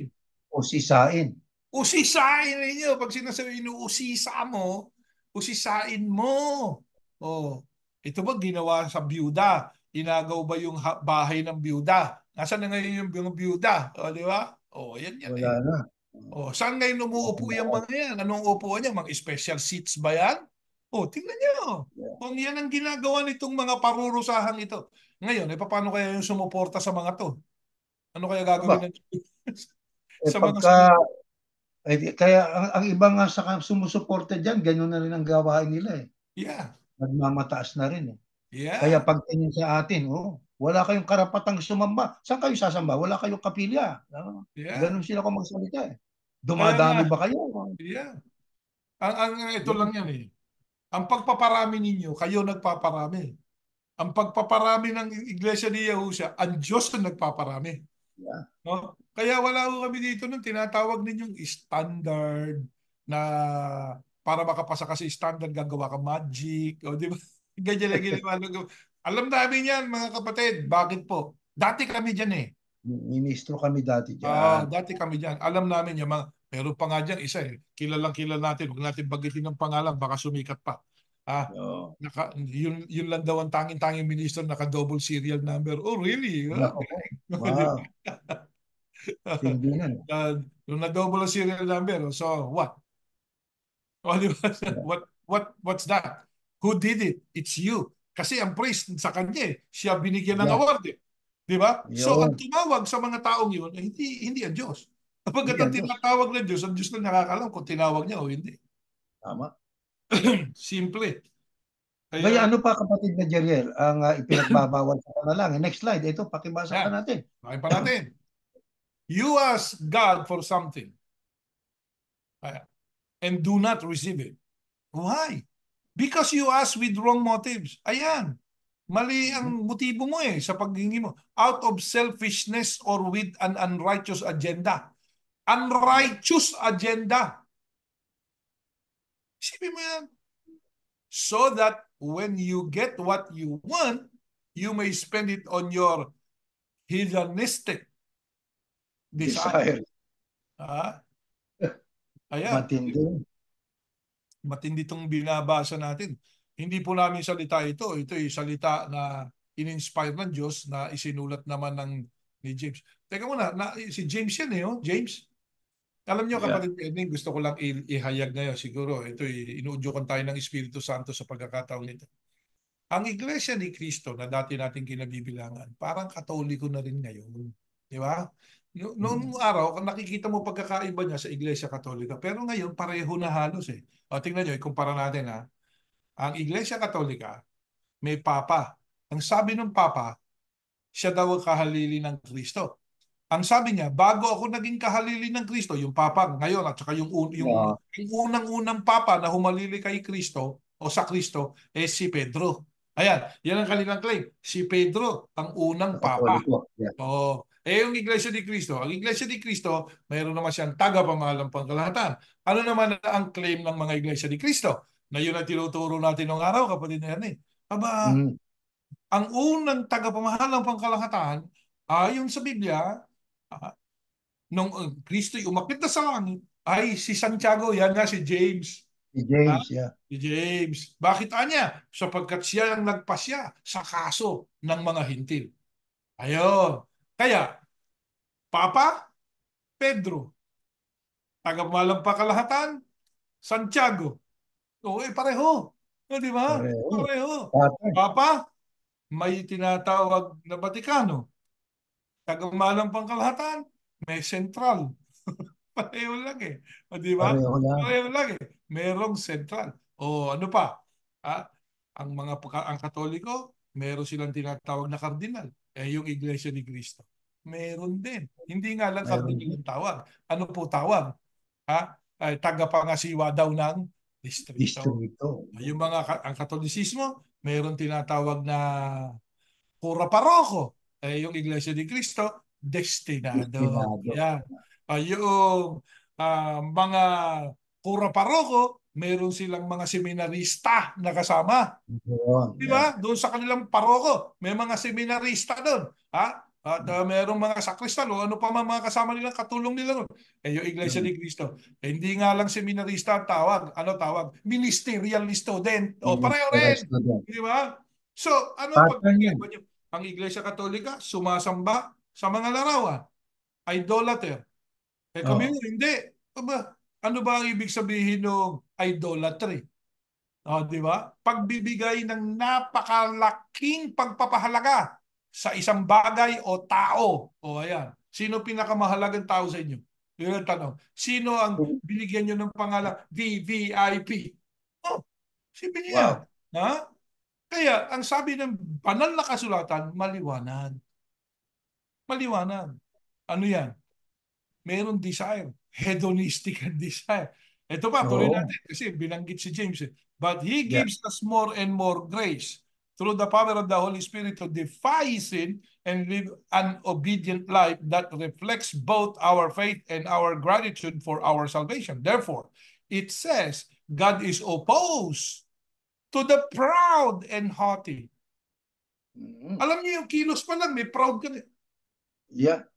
o sisain.
Usisain ninyo. Pag sinasabi inuusisa mo, usisain mo. Ito ba ginawa sa byuda? Inagaw ba yung bahay ng byuda? Nasaan na ngayon yung byuda? Di ba? Oh, yan yan
Wala
eh.
na.
Oh, saan ngayon umuupo yung mga yan? Anong upuan niya? Mga special seats ba yan? Oh, tingnan niyo.
Yeah.
Kung yan ang ginagawa nitong mga parurusahan ito. Ngayon, paano kaya yung sumuporta sa mga to? Ano kaya
Aba,
gagawin ng sa mga
pagka,
sunod?
kaya ang iba nga sa sumusuporta dyan, ganyan na rin ang gawain nila eh.
Yeah.
Nagmamataas na rin eh. Kaya
Yeah.
pagtingin sa atin, wala kayong karapatang sumamba. Saan kayo sasamba? Wala kayong kapilya.
Yeah.
Ganun sila kung magsalita eh.
Kaya nga,
Dumadami ba kayo?
yeah. Ang ito lang
Ganun.
yan eh. Ang pagpaparami ninyo, kayo nagpaparami. Ang pagpaparami ng Iglesia ni Yahushua, ang Diyos ang nagpaparami.
Yeah.
No? Kaya wala ko kami dito nung tinatawag ninyong standard na para makapasa ka sa standard, gagawa ka magic. O, di ba? Ganyan lang ginawa. Alam namin yan, mga kapatid. Bakit po? Dati kami dyan eh.
Ministro kami dati dyan.
Dati kami dyan. Alam namin yung mga, meron pa nga dyan, isa eh. Kilalang kilala natin. Huwag natin bagitin ng pangalan, baka sumikat pa.
No.
Yun lang daw ang tanging-tanging minister naka-double serial number. Oh, really?
Nako po.
Di
Wow.
ba?
Tindi na.
Nung na-double ang serial number, so what? O, di ba?
Yeah.
What's that? Who did it? It's you. Kasi ang praise sa kanya eh. Siya binigyan ng
Yeah.
award eh. Di ba? So ang
Yun.
tumawag sa mga taong yun, hindi ang Diyos. Kapag
Hindi
ang
ang Diyos.
tinatawag ng Diyos, ang Diyos lang nakakalam kung tinawag niya o hindi.
Tama.
Simple.
Gaya
Kaya,
ano pa kapatid na Jeriel ang ipinagbabawal sa panalangin? Next slide. Ito, pakibasa pa
yan.
natin.
Bakit pa natin? You ask God for something and do not receive it. Why? Because you ask with wrong motives. Ayan. Mali ang motibo mo eh sa paghingi mo. Out of selfishness or with an unrighteous agenda. Unrighteous agenda. Isipin mo yan. So that when you get what you want, you may spend it on your hedonistic desire.
Desire.
Ayan.
Matindi.
Matindi itong binabasa natin. Hindi po namin salita ito. Ito ay salita na in-inspire ng Diyos na isinulat naman ni James. Teka muna, si James yan eh. James? Alam niyo
Yeah.
kapatid Edwin, gusto ko lang ihayag ngayon. Siguro ito inuudyokan tayo ng Espiritu Santo sa pagkakataon nito. Ang Iglesia ni Cristo na dati nating kinabibilangan, parang Katoliko na rin ngayon. Di ba? Noong araw, nakikita mo pagkakaiba niya sa Iglesia Katolika. Pero ngayon, pareho na halos eh. O, tingnan nyo, ikumpara natin ha. Ang Iglesia Katolika, may Papa. Ang sabi ng Papa, siya daw ang kahalili ng Kristo. Ang sabi niya, bago ako naging kahalili ng Kristo, yung Papa ngayon at saka yung unang-unang Papa na humalili kay Kristo o sa Kristo, si Pedro. Ayan, yan ang kanilang claim. Si Pedro, ang unang Papa.
Yeah.
Yung Iglesia ni Cristo. Ang Iglesia ni Cristo, mayroon naman siyang tagapamahalang pangkalahatan. Ano naman ang claim ng mga Iglesia ni Cristo? Na yun ang tinuturo natin ng araw, kapatid na yan eh. Aba, ang unang tagapamahalang pangkalahatan, ayon sa Biblia, nung Kristo'y umakyat na sa langit, ay si Santiago, yan nga si James.
Si James, yeah.
Si James. Bakit anya? Sapagkat siya ang nagpasya sa kaso ng mga hintil. Ayon. Kaya, Papa, Pedro. Tagapamahalang pangkalahatan, Santiago. Pareho. Di ba?
Pareho.
Pareho. Papa, may tinatawag na Batikano. Tagapamahalang pangkalahatan, may sentral. Pareho lang eh. Di ba?
Pareho lang.
Pareho lang eh. Merong sentral. Ano pa? Ang Katoliko, meron silang tinatawag na kardinal. Yung Iglesia ni Cristo. Meron din. Hindi nga lang kardinal ang tawag. Ano po tawag? Tagapangasiwa daw ng distrito. Ang Katolisismo, meron tinatawag na Cura Paroko. Yung Iglesia ni Cristo, destinado. Yan. Yung mga Cura Paroko, meron silang mga seminarista na kasama. Di ba? Doon sa kanilang paroko, may mga seminarista doon. At mayroong mga sakristan o ano pa mga kasama nilang katulong nila doon. Yung Iglesia ni Cristo. Hindi nga lang seminarista ang tawag. Ano tawag? Ministerial student. Pareho rin. Di ba? So, ano pagkakaiba niyo? Ang Iglesia Katolika, sumasamba sa mga larawan. Idolater. Eh kami
Oo.
hindi. Aba, ano ba ang ibig sabihin ng idolatry? Di ba? Pagbibigay ng napakalaking pagpapahalaga sa isang bagay o tao. O ayan, sino pinakamahalagang tao sa inyo? Yun ang tanong. Sino ang binigyan nyo ng pangalan VVIP? Oh, si Binya.
Wow.
Ha? Kaya, ang sabi ng banal na kasulatan, maliwanag. Maliwanag. Ano yan? Mayroong desire. Hedonistic and desire. Ito pa, tuloy
Oo.
natin kasi binanggit si James. But He
Yeah.
gives us more and more grace through the power of the Holy Spirit to defy sin and live an obedient life that reflects both our faith and our gratitude for our salvation. Therefore, it says, God is opposed to the proud and haughty.
Mhm.
Alam niyo yung kilos pa lang, may proud ka.
Yeah.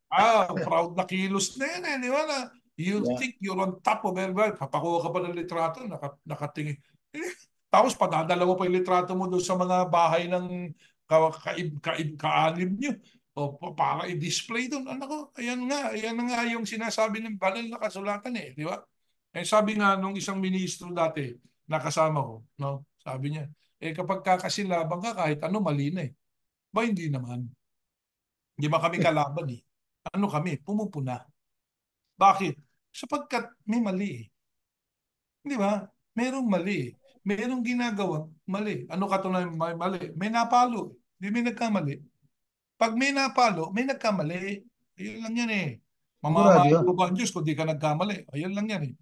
Proud na kilos na yan eh, di ba na? You
Yeah.
think you're on top of everybody. Papakuha ka pa ng litrato, nakatingin. Tapos padadala mo pa yung litrato mo doon sa mga bahay ng kaanib nyo. O para i-display doon. Ano ko, ayan nga yung sinasabi ng banal na kasulatan eh, di ba? Eh sabi nga nung isang ministro dati, nakasama ko, no? Sabi niya, kapag kakasilabang ka kahit ano, mali na eh. Ba hindi naman. Hindi ba kami kalaban eh. Ano kami? Pumupuna. Bakit? Sapagkat may mali eh. Di ba? Merong mali eh. Merong ginagawa mali. Ano katunayan may mali? May napalo. Di may nagkamali. Pag may napalo, may nagkamali. Ayun lang yan eh.
Sigurado
Mamamalo
yun.
ba ang Diyos kung di ka nagkamali? Ayun lang yan eh.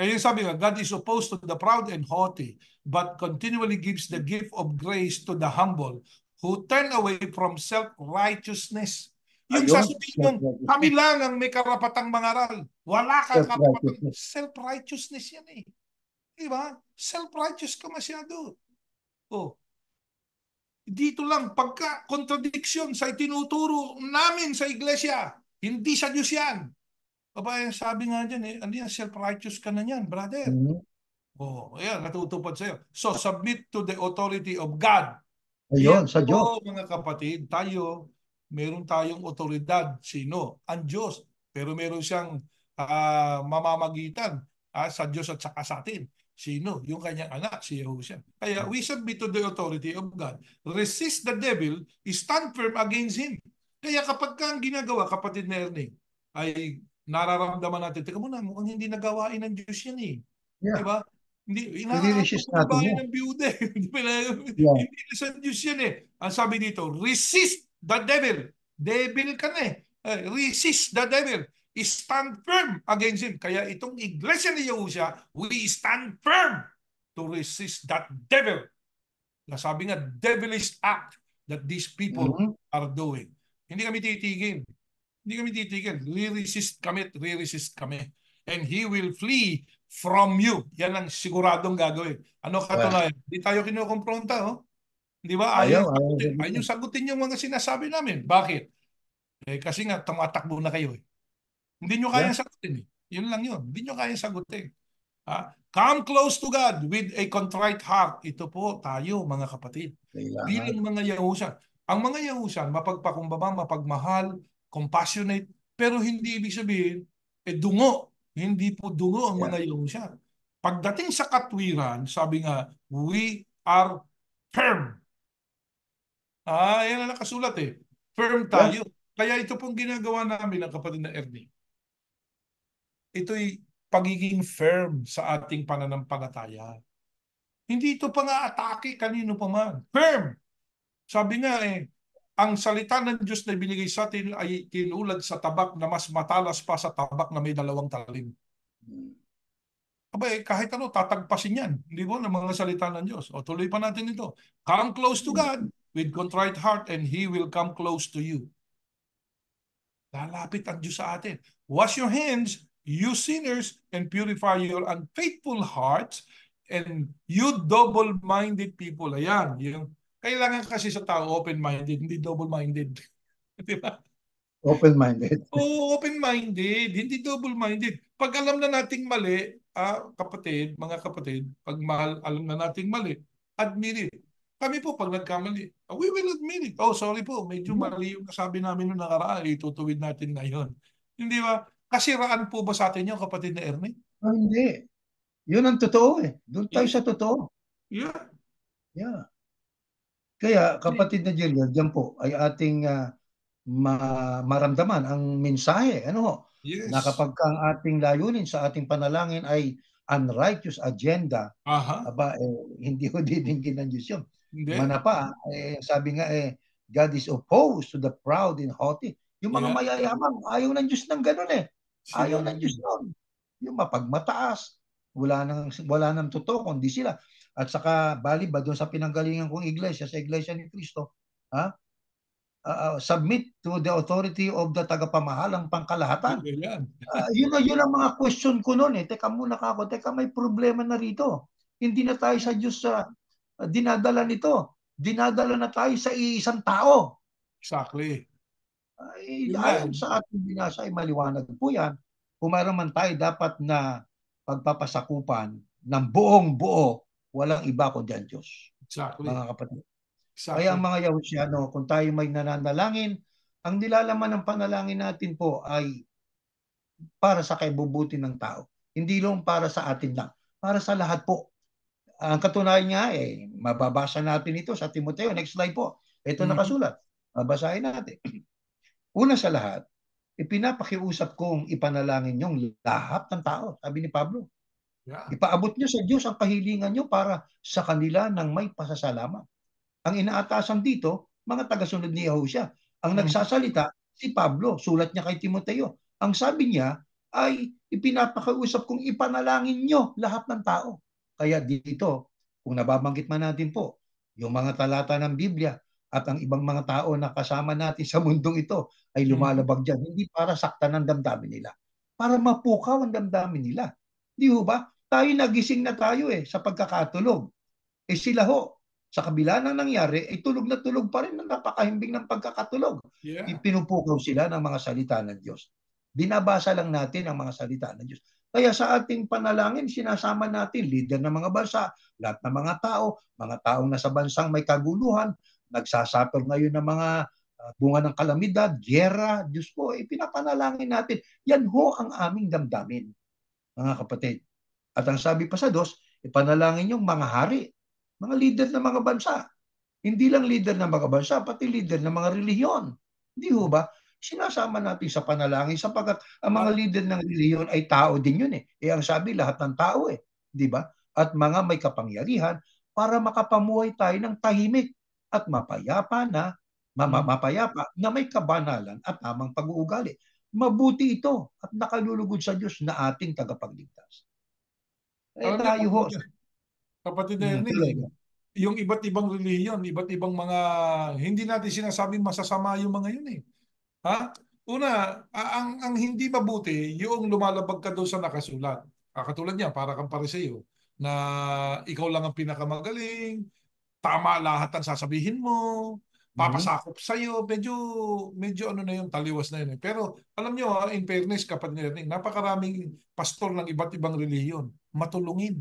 Kaya yung sabi nga, God is opposed to the proud and haughty, but continually gives the gift of grace to the humble who turn away from self-righteousness. Yung
Ayun.
sasabihin mong, kami
Self-righteousness.
lang ang may karapatang mangaral. Wala kang karapatang.
Self-righteousness.
Self-righteousness yan eh. Diba? Self-righteous ka masyado. Oh, dito lang, pagka contradiction sa itinuturo namin sa iglesia, hindi sa Diyos yan. Aba, sabi nga dyan ano yan, self-righteous ka na yan, brother.
Mhm.
Ayan, natutupad sa'yo. So, submit to the authority of God. Yan
Ayun, sa Diyos.
po, mga kapatid, meron tayong otoridad. Sino? Ang Diyos. Pero meron siyang mamamagitan sa Diyos at saka sa atin. Sino? Yung kanyang anak, si Yahushua. Kaya we submit to the authority of God. Resist the devil, stand firm against him. Kaya kapag ka ang ginagawa, kapatid na Ernie, ay nararamdaman natin, teka muna, mukhang hindi nagawain ng Diyos yan eh. Di
Yeah.
ba? Hindi, inaantok
I-resist
ko ng
natin
bahay
yan.
ng biyuda eh.
Yeah.
Hindi na sa Diyos yan eh. Ang sabi dito, resist the devil. Devil ka na eh. Resist the devil. Stand firm against him. Kaya itong iglesia ni Yahushua, we stand firm to resist that devil. Nasabi nga, devilish act that these people
Mhm.
are doing. Hindi kami titigil. Hindi kami titigil. Re-resist kami at re-resist kami. And he will flee from you. Yan ang siguradong gagawin. Ano
Yeah.
katunayan? Hindi tayo kinukompronta, oh. Di ba?
Ayaw. Ayaw
Ayaw
sagutin.
yung sagutin yung mga sinasabi namin. Bakit? Kasi nga, tumatakbo na kayo eh. Hindi nyo
Yeah.
kayang sagutin eh. Yun lang yun. Hindi nyo kayang sagutin. Come close to God with a contrite heart. Ito po tayo, mga kapatid.
Kailangan.
Bilang mga Yahusan. Ang mga Yahusan, mapagpakumbaba, mapagmahal, compassionate, pero hindi ibig sabihin, dungo. Hindi po dungo ang
Yeah.
mga Yahusan. Pagdating sa katwiran, sabi nga, we are firm. Yan ang nakasulat eh. Firm
Yeah.
tayo. Kaya ito pong ginagawa namin ng kapatid na Ernie. Ito'y pagiging firm sa ating pananampalataya. Hindi ito pang-aatake kanino pa man. Firm! Sabi nga ang salita ng Diyos na binigay sa atin ay tinulad sa tabak na mas matalas pa sa tabak na may 2 talim. Aba kahit ano, tatagpasin yan. Hindi mo ng mga salita ng Diyos. O tuloy pa natin ito. Come close to God with contrite heart and He will come close to you. Lalapit ang Diyos sa atin. Wash your hands, you sinners, and purify your unfaithful hearts, and you double-minded people. Ayan, yung kailangan kasi sa tao open-minded, hindi double-minded. Di ba?
Open-minded.
Oo, open-minded, hindi double-minded. Pag alam na nating mali, mga kapatid, pag alam na nating mali, admit it. Kami po, pag nagkamali, we will admit it. Oh, sorry po, medyo mali yung nasabi namin noong nakaraan, itutuwid natin ngayon. Hindi ba? Kasiraan po ba sa atin yung kapatid na Ernie?
Hindi. Yun ang totoo eh. Doon tayo
Yeah.
sa totoo.
Yeah.
Yeah. Kaya kapatid na Jillian, dyan po ay ating maramdaman ang mensahe. Ano ho? Na
Yes.
kapag ang ating layunin sa ating panalangin ay unrighteous agenda,
Aha.
aba, hindi ko didinggin ng Diyos yun.
Hindi.
Manapa, sabi nga God is opposed to the proud and haughty. Yung mga
Yeah.
mayayamang, ayaw ng Diyos ng ganun eh. Ayaw
Siguro
ng Diyos
din.
nun. Yung mapagmataas, wala nang totoo kundi sila. At saka bali ba doon sa pinanggalingan kong iglesia, sa Iglesia ni Cristo, ha? Submit to the authority of the tagapamahalang pangkalahatan.
Yan.
Yun ang mga question ko noon eh. Teka muna ka ako, teka may problema na rito. Hindi na tayo sa Diyos dinadala nito. Dinadala na tayo sa isang tao.
Exactly. Yun nga.
Ayon sa ating binasa ay maliwanag po yan. Kung mayroon man tayo dapat na pagpapasakupan ng buong buo, walang iba kundi ang Diyos,
Exactly.
mga kapatid. Kaya ang
Exactly.
mga Yahusyano, kung tayo may nananalangin, ang nilalaman ng panalangin natin po ay para sa kaibubuti ng tao. Hindi lang para sa atin lang, para sa lahat po. Ang katunayan nga mababasa natin ito sa Timoteo. Next slide po. Ito
Mhm.
nakasulat. Babasahin natin. Una sa lahat, ipinapakiusap kong ipanalangin yung lahat ng tao, sabi ni Pablo.
Yeah.
Ipaabot nyo sa Diyos ang kahilingan nyo para sa kanila ng may pasasalamat. Ang inaatasan dito, mga tagasunod ni Yahushua. Ang
Mhm.
nagsasalita, si Pablo, sulat niya kay Timoteo. Ang sabi niya ay ipinapakiusap kong ipanalangin nyo lahat ng tao. Kaya dito, kung nababanggit man natin po, yung mga talata ng Biblia at ang ibang mga tao na kasama natin sa mundong ito ay
Mhm.
lumalabag dyan, hindi para saktan ang damdamin nila, para mapukaw ang damdamin nila. Di ba? Tayo nagising na tayo sa pagkakatulog. Sila ho, sa kabila ng nangyari, ay tulog na tulog pa rin ng napakahimbing ng pagkakatulog.
Yeah.
Pinupukaw sila ng mga salita ng Diyos. Binabasa lang natin ang mga salita ng Diyos. Kaya sa ating panalangin, sinasama natin leader ng mga bansa, lahat ng mga taong nasa bansang may kaguluhan, nagsasuffer ngayon ng mga bunga ng kalamidad, gyera, Diyos ko, pinapanalangin natin. Yan ho ang aming damdamin, mga kapatid. At ang sabi pa sa Diyos, ipanalangin yung mga hari, mga leader ng mga bansa. Hindi lang leader ng mga bansa, pati leader ng mga relihiyon. Hindi ho ba? Sinasama natin sa panalangin sapagkat ang mga
At
leader ng relihiyon ay tao din yun. Ang sabi, lahat ng tao Di ba? At mga may kapangyarihan para makapamuhay tayo ng tahimik at
mhm.
mapayapa na may kabanalan at tamang pag-uugali. Mabuti ito at nakalulugod sa Diyos na ating tagapagligtas.
Alam niyo,
Tayo ho.
kapatid na
Tuloy.
Ernie, yung iba't ibang relihiyon, iba't ibang mga, hindi natin sinasabing masasama yung mga yun eh. Ha? Una, ang hindi mabuti, yung lumalabag ka doon sa nakasulat. Katulad niya, para kang pariseo, na ikaw lang ang pinakamagaling, tama lahat ang sasabihin mo,
Mhm.
papasakop sa'yo, medyo ano na yun, taliwas na yun eh. Pero alam niyo, in fairness, kapatid na Ernie, napakaraming pastor ng iba't ibang relihiyon, matulungin.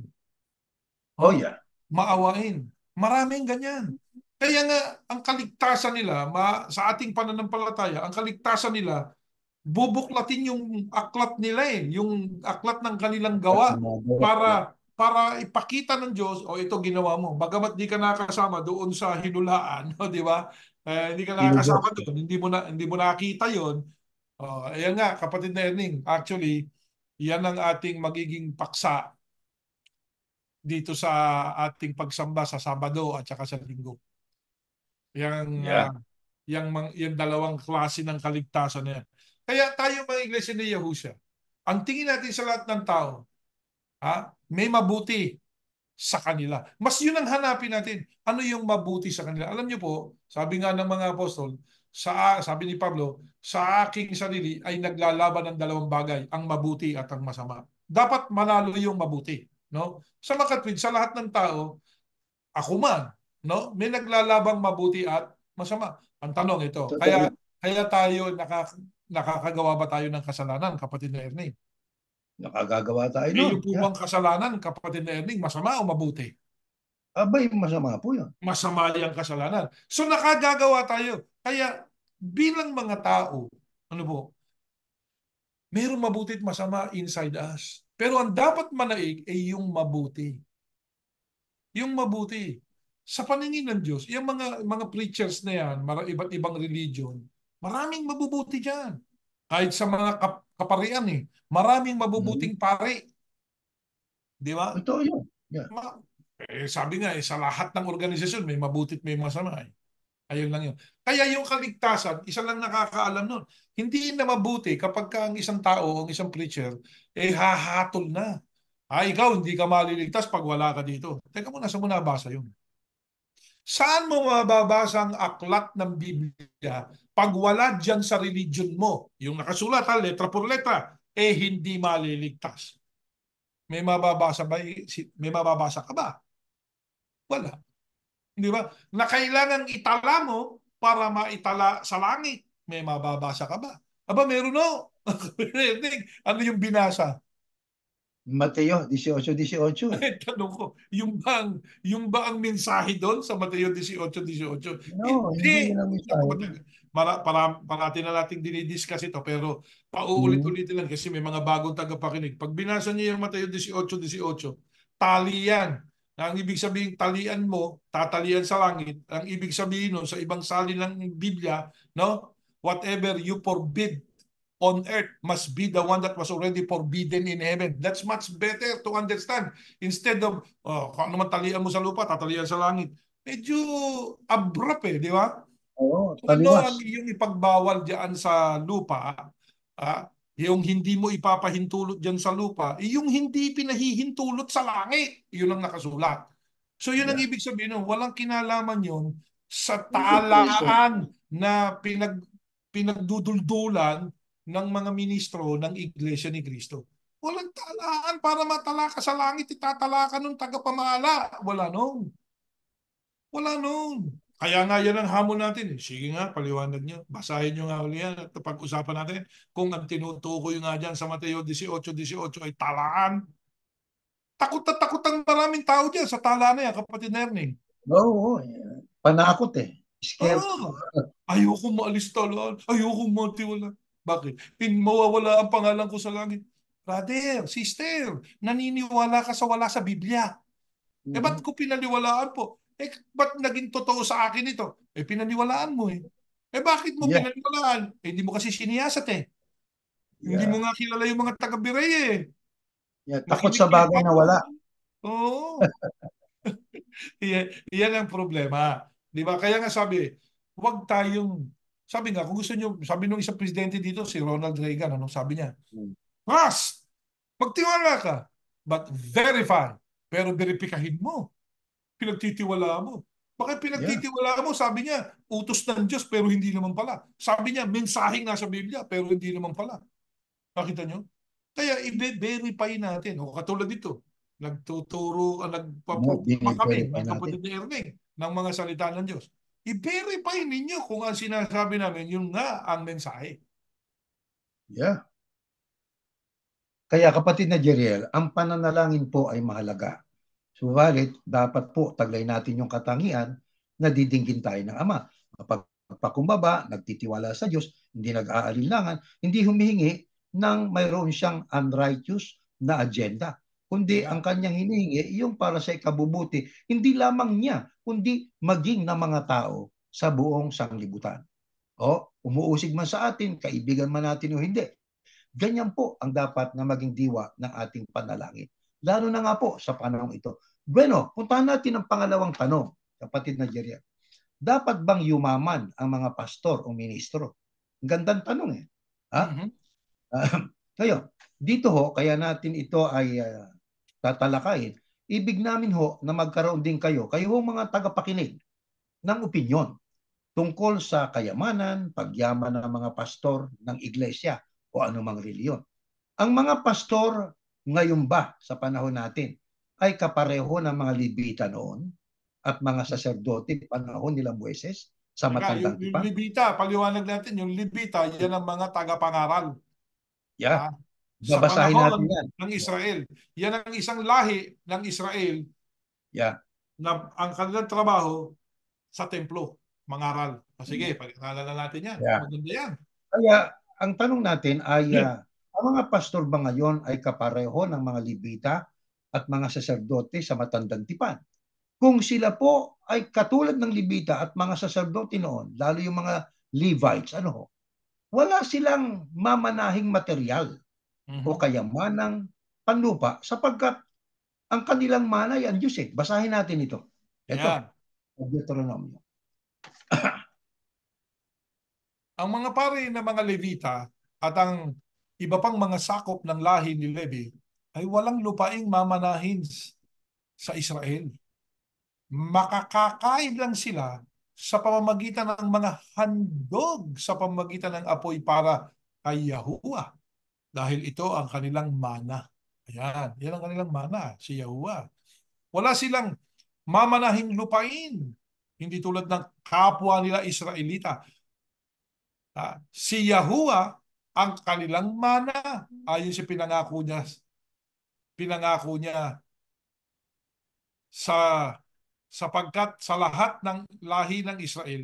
Oh
Oh,
yeah.
maawain. Maraming ganyan. Kaya nga, ang kaligtasan nila, sa ating pananampalataya, ang kaligtasan nila, bubuklatin yung aklat nila yung aklat ng kanilang
At
gawa
yeah.
para ipakita ng Diyos, o ito ginawa mo. Bagamat di ka nakasama doon sa hinulaan, o di ba? Hindi ka nakakasama
Ilugos.
doon, hindi mo nakita 'yon. Ayan nga, kapatid na Erning, actually, yan ang ating magiging paksa dito sa ating pagsamba sa Sabado at saka sa Linggo. Yang
Yeah.
yung dalawang klase ng kaligtasan na yan. Kaya tayo mga iglesia ni Yahusha, ang tingin natin sa lahat ng tao, may mabuti sa kanila. Mas yun ang hanapin natin. Ano yung mabuti sa kanila? Alam niyo po, sabi nga ng mga apostol, sabi ni Pablo, sa aking sarili ay naglalaban ng dalawang bagay, ang mabuti at ang masama. Dapat manalo yung mabuti. No? Sa makatwid, sa lahat ng tao, ako man, no? May naglalabang mabuti at masama. Ang tanong ito,
Totoo.
kaya tayo nakakagawa ba tayo ng kasalanan, kapatid na Ernie?
Nakagagawa tayo
Eh,
nun.
yung po
Yeah.
bang kasalanan, kapatid na Ernie, masama o mabuti?
Abay, masama po yun.
Masama yung kasalanan. So nakagagawa tayo. Kaya bilang mga tao, ano po, Mayroong mabuti at masama inside us. Pero ang dapat manaig ay yung mabuti. Yung mabuti. Sa paningin ng Diyos, yung mga preachers na yan, iba't ibang religion, maraming mabubuti diyan. Kahit sa mga kaparian maraming
Mhm.
mabubuting pare, di ba?
Totoo yun. Yeah.
Ma- sabi nga sa lahat ng organisasyon may mabuti at may masama. Ayun lang yun. Kaya yung kaligtasan, isa lang nakakaalam nun. Hindi na mabuti kapag ka ang isang tao, ang isang preacher, hahatol na. Ikaw hindi ka maliligtas pag wala ka dito. Teka muna, saan mo nabasa yun? Saan mo mababasa ang aklat ng Biblia pag wala dyan sa religion mo? Yung nakasulat, letra por letra, hindi maliligtas. May mababasa ka ba? Wala. Di ba? Na kailangan itala mo para maitala sa langit. May mababasa ka ba? Aba, meron no. Ano yung binasa?
Mateo 18:18 eh.
Tanong ko, yung ba ang mensahe doon sa Mateo 18:18?
No, hindi
Hindi.
yun ang
Naku,
mensahe niya.
parati na nating dinidiscuss ito pero
Mhm.
pauulit-ulitin lang kasi may mga bagong tagapakinig. Pag binasa niyo yung Mateo 18:18, tali yan. Na ang ibig sabihin, talian mo, tatalian sa langit. Ang ibig sabihin nun, sa ibang salin ng Biblia, no? Whatever you forbid on earth must be the one that was already forbidden in heaven. That's much better to understand. Instead of, kung ano man talian mo sa lupa, tatalian sa langit. Medyo abrupt di ba?
Oo,
Kung ano
taliwas.
ang iyong ipagbawal diyan sa lupa, ah, yung hindi mo ipapahintulot diyan sa lupa, yung hindi pinahihintulot sa langit, yun ang nakasulat. So yun ang
Yeah.
ibig sabihin, no? Walang kinalaman yun sa
Interpretation.
talaan na pinagduduldulan ng mga ministro ng Iglesia ni Cristo. Walang talaan para matala ka sa langit, itatala ka nung tagapamahala. Wala nung. Wala nun. Kaya nga yan ang hamon natin. Sige nga, paliwanag nyo. Basahin nyo nga uli yan at pag-usapan natin kung ang tinutukoy nga dyan sa Mateo 18:18 ay talaan. Takot na takot ang maraming tao dyan sa tala na yan, kapatid Erning.
Oo, yeah. Panakot eh. Scared.
Ah, ayoko maalis talaan. Ayoko matiwala. Bakit? Mawawala ang pangalan ko sa langit. Brother, sister, naniniwala ka sa wala sa Biblia. Ba't
Mhm.
ko pinaniwalaan po? Ba't naging totoo sa akin ito? Pinaniwalaan mo eh. Bakit mo
Yeah,
pinaniwalaan? Hindi mo kasi siniyasat eh. Hindi mo
yeah.
nga kilala yung mga taga-Bireye eh.
Yeah, takot
Nakinig
sa
kay
bagay na
Pablo.
wala.
Oo. Yan ang problema. Di ba? Kaya nga huwag tayong, sabi nga, kung gusto nyo, sabi nung isang presidente dito, si Ronald Reagan, anong sabi niya?
Mm.
Trust! Magtiwala ka, but verify. Pero verifikahin mo. Pinagtitiwalaan mo. Bakit
Yeah,
pinagtitiwalaan mo? Sabi niya, utos ng Diyos pero hindi naman pala. Sabi niya, mensaheng nasa Biblia pero hindi naman pala. Nakita niyo? Kaya i-verify natin. O katulad dito,
no,
nagpa-proclama kami
bine-verify
ng
natin.
kapatid ni Erneng ng mga salita ng Diyos. I-verify ninyo kung ang sinasabi namin, yun nga ang mensahe.
Yeah. Kaya kapatid na Jeriel, ang pananalangin po ay mahalaga. Subalit, dapat po taglay natin yung katangian na didinggin tayo ng Ama. Kapag pakumbaba, nagtitiwala sa Diyos, hindi nag-aalinlangan, hindi humihingi ng mayroon siyang unrighteous na agenda.
Yun
Kundi ang
nga.
kanyang hinihingi, yung para sa ikabubuti, hindi lamang niya, kundi maging ng mga tao sa buong sanglibutan. O, umuusig man sa atin, kaibigan man natin o hindi, ganyan po ang dapat na maging diwa ng ating panalangin. Lalo na nga po sa panahong ito. Bueno, puntahan natin ang pangalawang tanong, kapatid na Jeria. Dapat bang yumaman ang mga pastor o ministro? Ang gandang tanong eh. Ha?
Mhm.
Ngayon, dito ho, kaya natin ito ay tatalakayin. Ibig namin ho na magkaroon din kayo ho mga tagapakinig ng opinyon tungkol sa kayamanan, pagyaman ng mga pastor ng iglesia o anumang reliyon. Ang mga pastor ngayon ba sa panahon natin ay kapareho ng mga Levita noon at mga saserdote panahon nila Moises sa
Teka, yung,
matandang
yung
tipan?
Libita, paliwanag natin, yung Libita, yan ang mga tagapangaral.
Yeah,
Ah, sa
babasahin natin
panahon
yan.
ng Israel. Yan ang isang lahi ng Israel
Yeah.
na ang kanilang trabaho sa templo, mangaral. Sige, pag-aralan na natin yan.
Yeah.
Maganda yan.
Kaya ang tanong natin ay Ang mga pastor ba ngayon ay kapareho ng mga Levita at mga saserdote sa matandang tipan? Kung sila po ay katulad ng Levita at mga saserdote noon, lalo yung mga Levites, ano ho, wala silang mamanahing material o
Mhm.
kayamanang panlupa sapagkat ang kanilang mana ay ang Diyos eh. Basahin natin ito. Ito,
Ayan.
Deuteronomio.
Ang mga pari ng mga Levita at ang iba pang mga sakop ng lahi ni Levi ay walang lupaing mamanahin sa Israel. Makakakain lang sila sa pamamagitan ng mga handog sa pamamagitan ng apoy para kay Yahuwah dahil ito ang kanilang mana. Ayan, yan ang kanilang mana, si Yahuwah. Wala silang mamanahing lupain. Hindi tulad ng kapwa nila Israelita. Si Yahuwah ang kanilang mana. Ayon sa pinangako niya sa sapagkat sa lahat ng lahi ng Israel,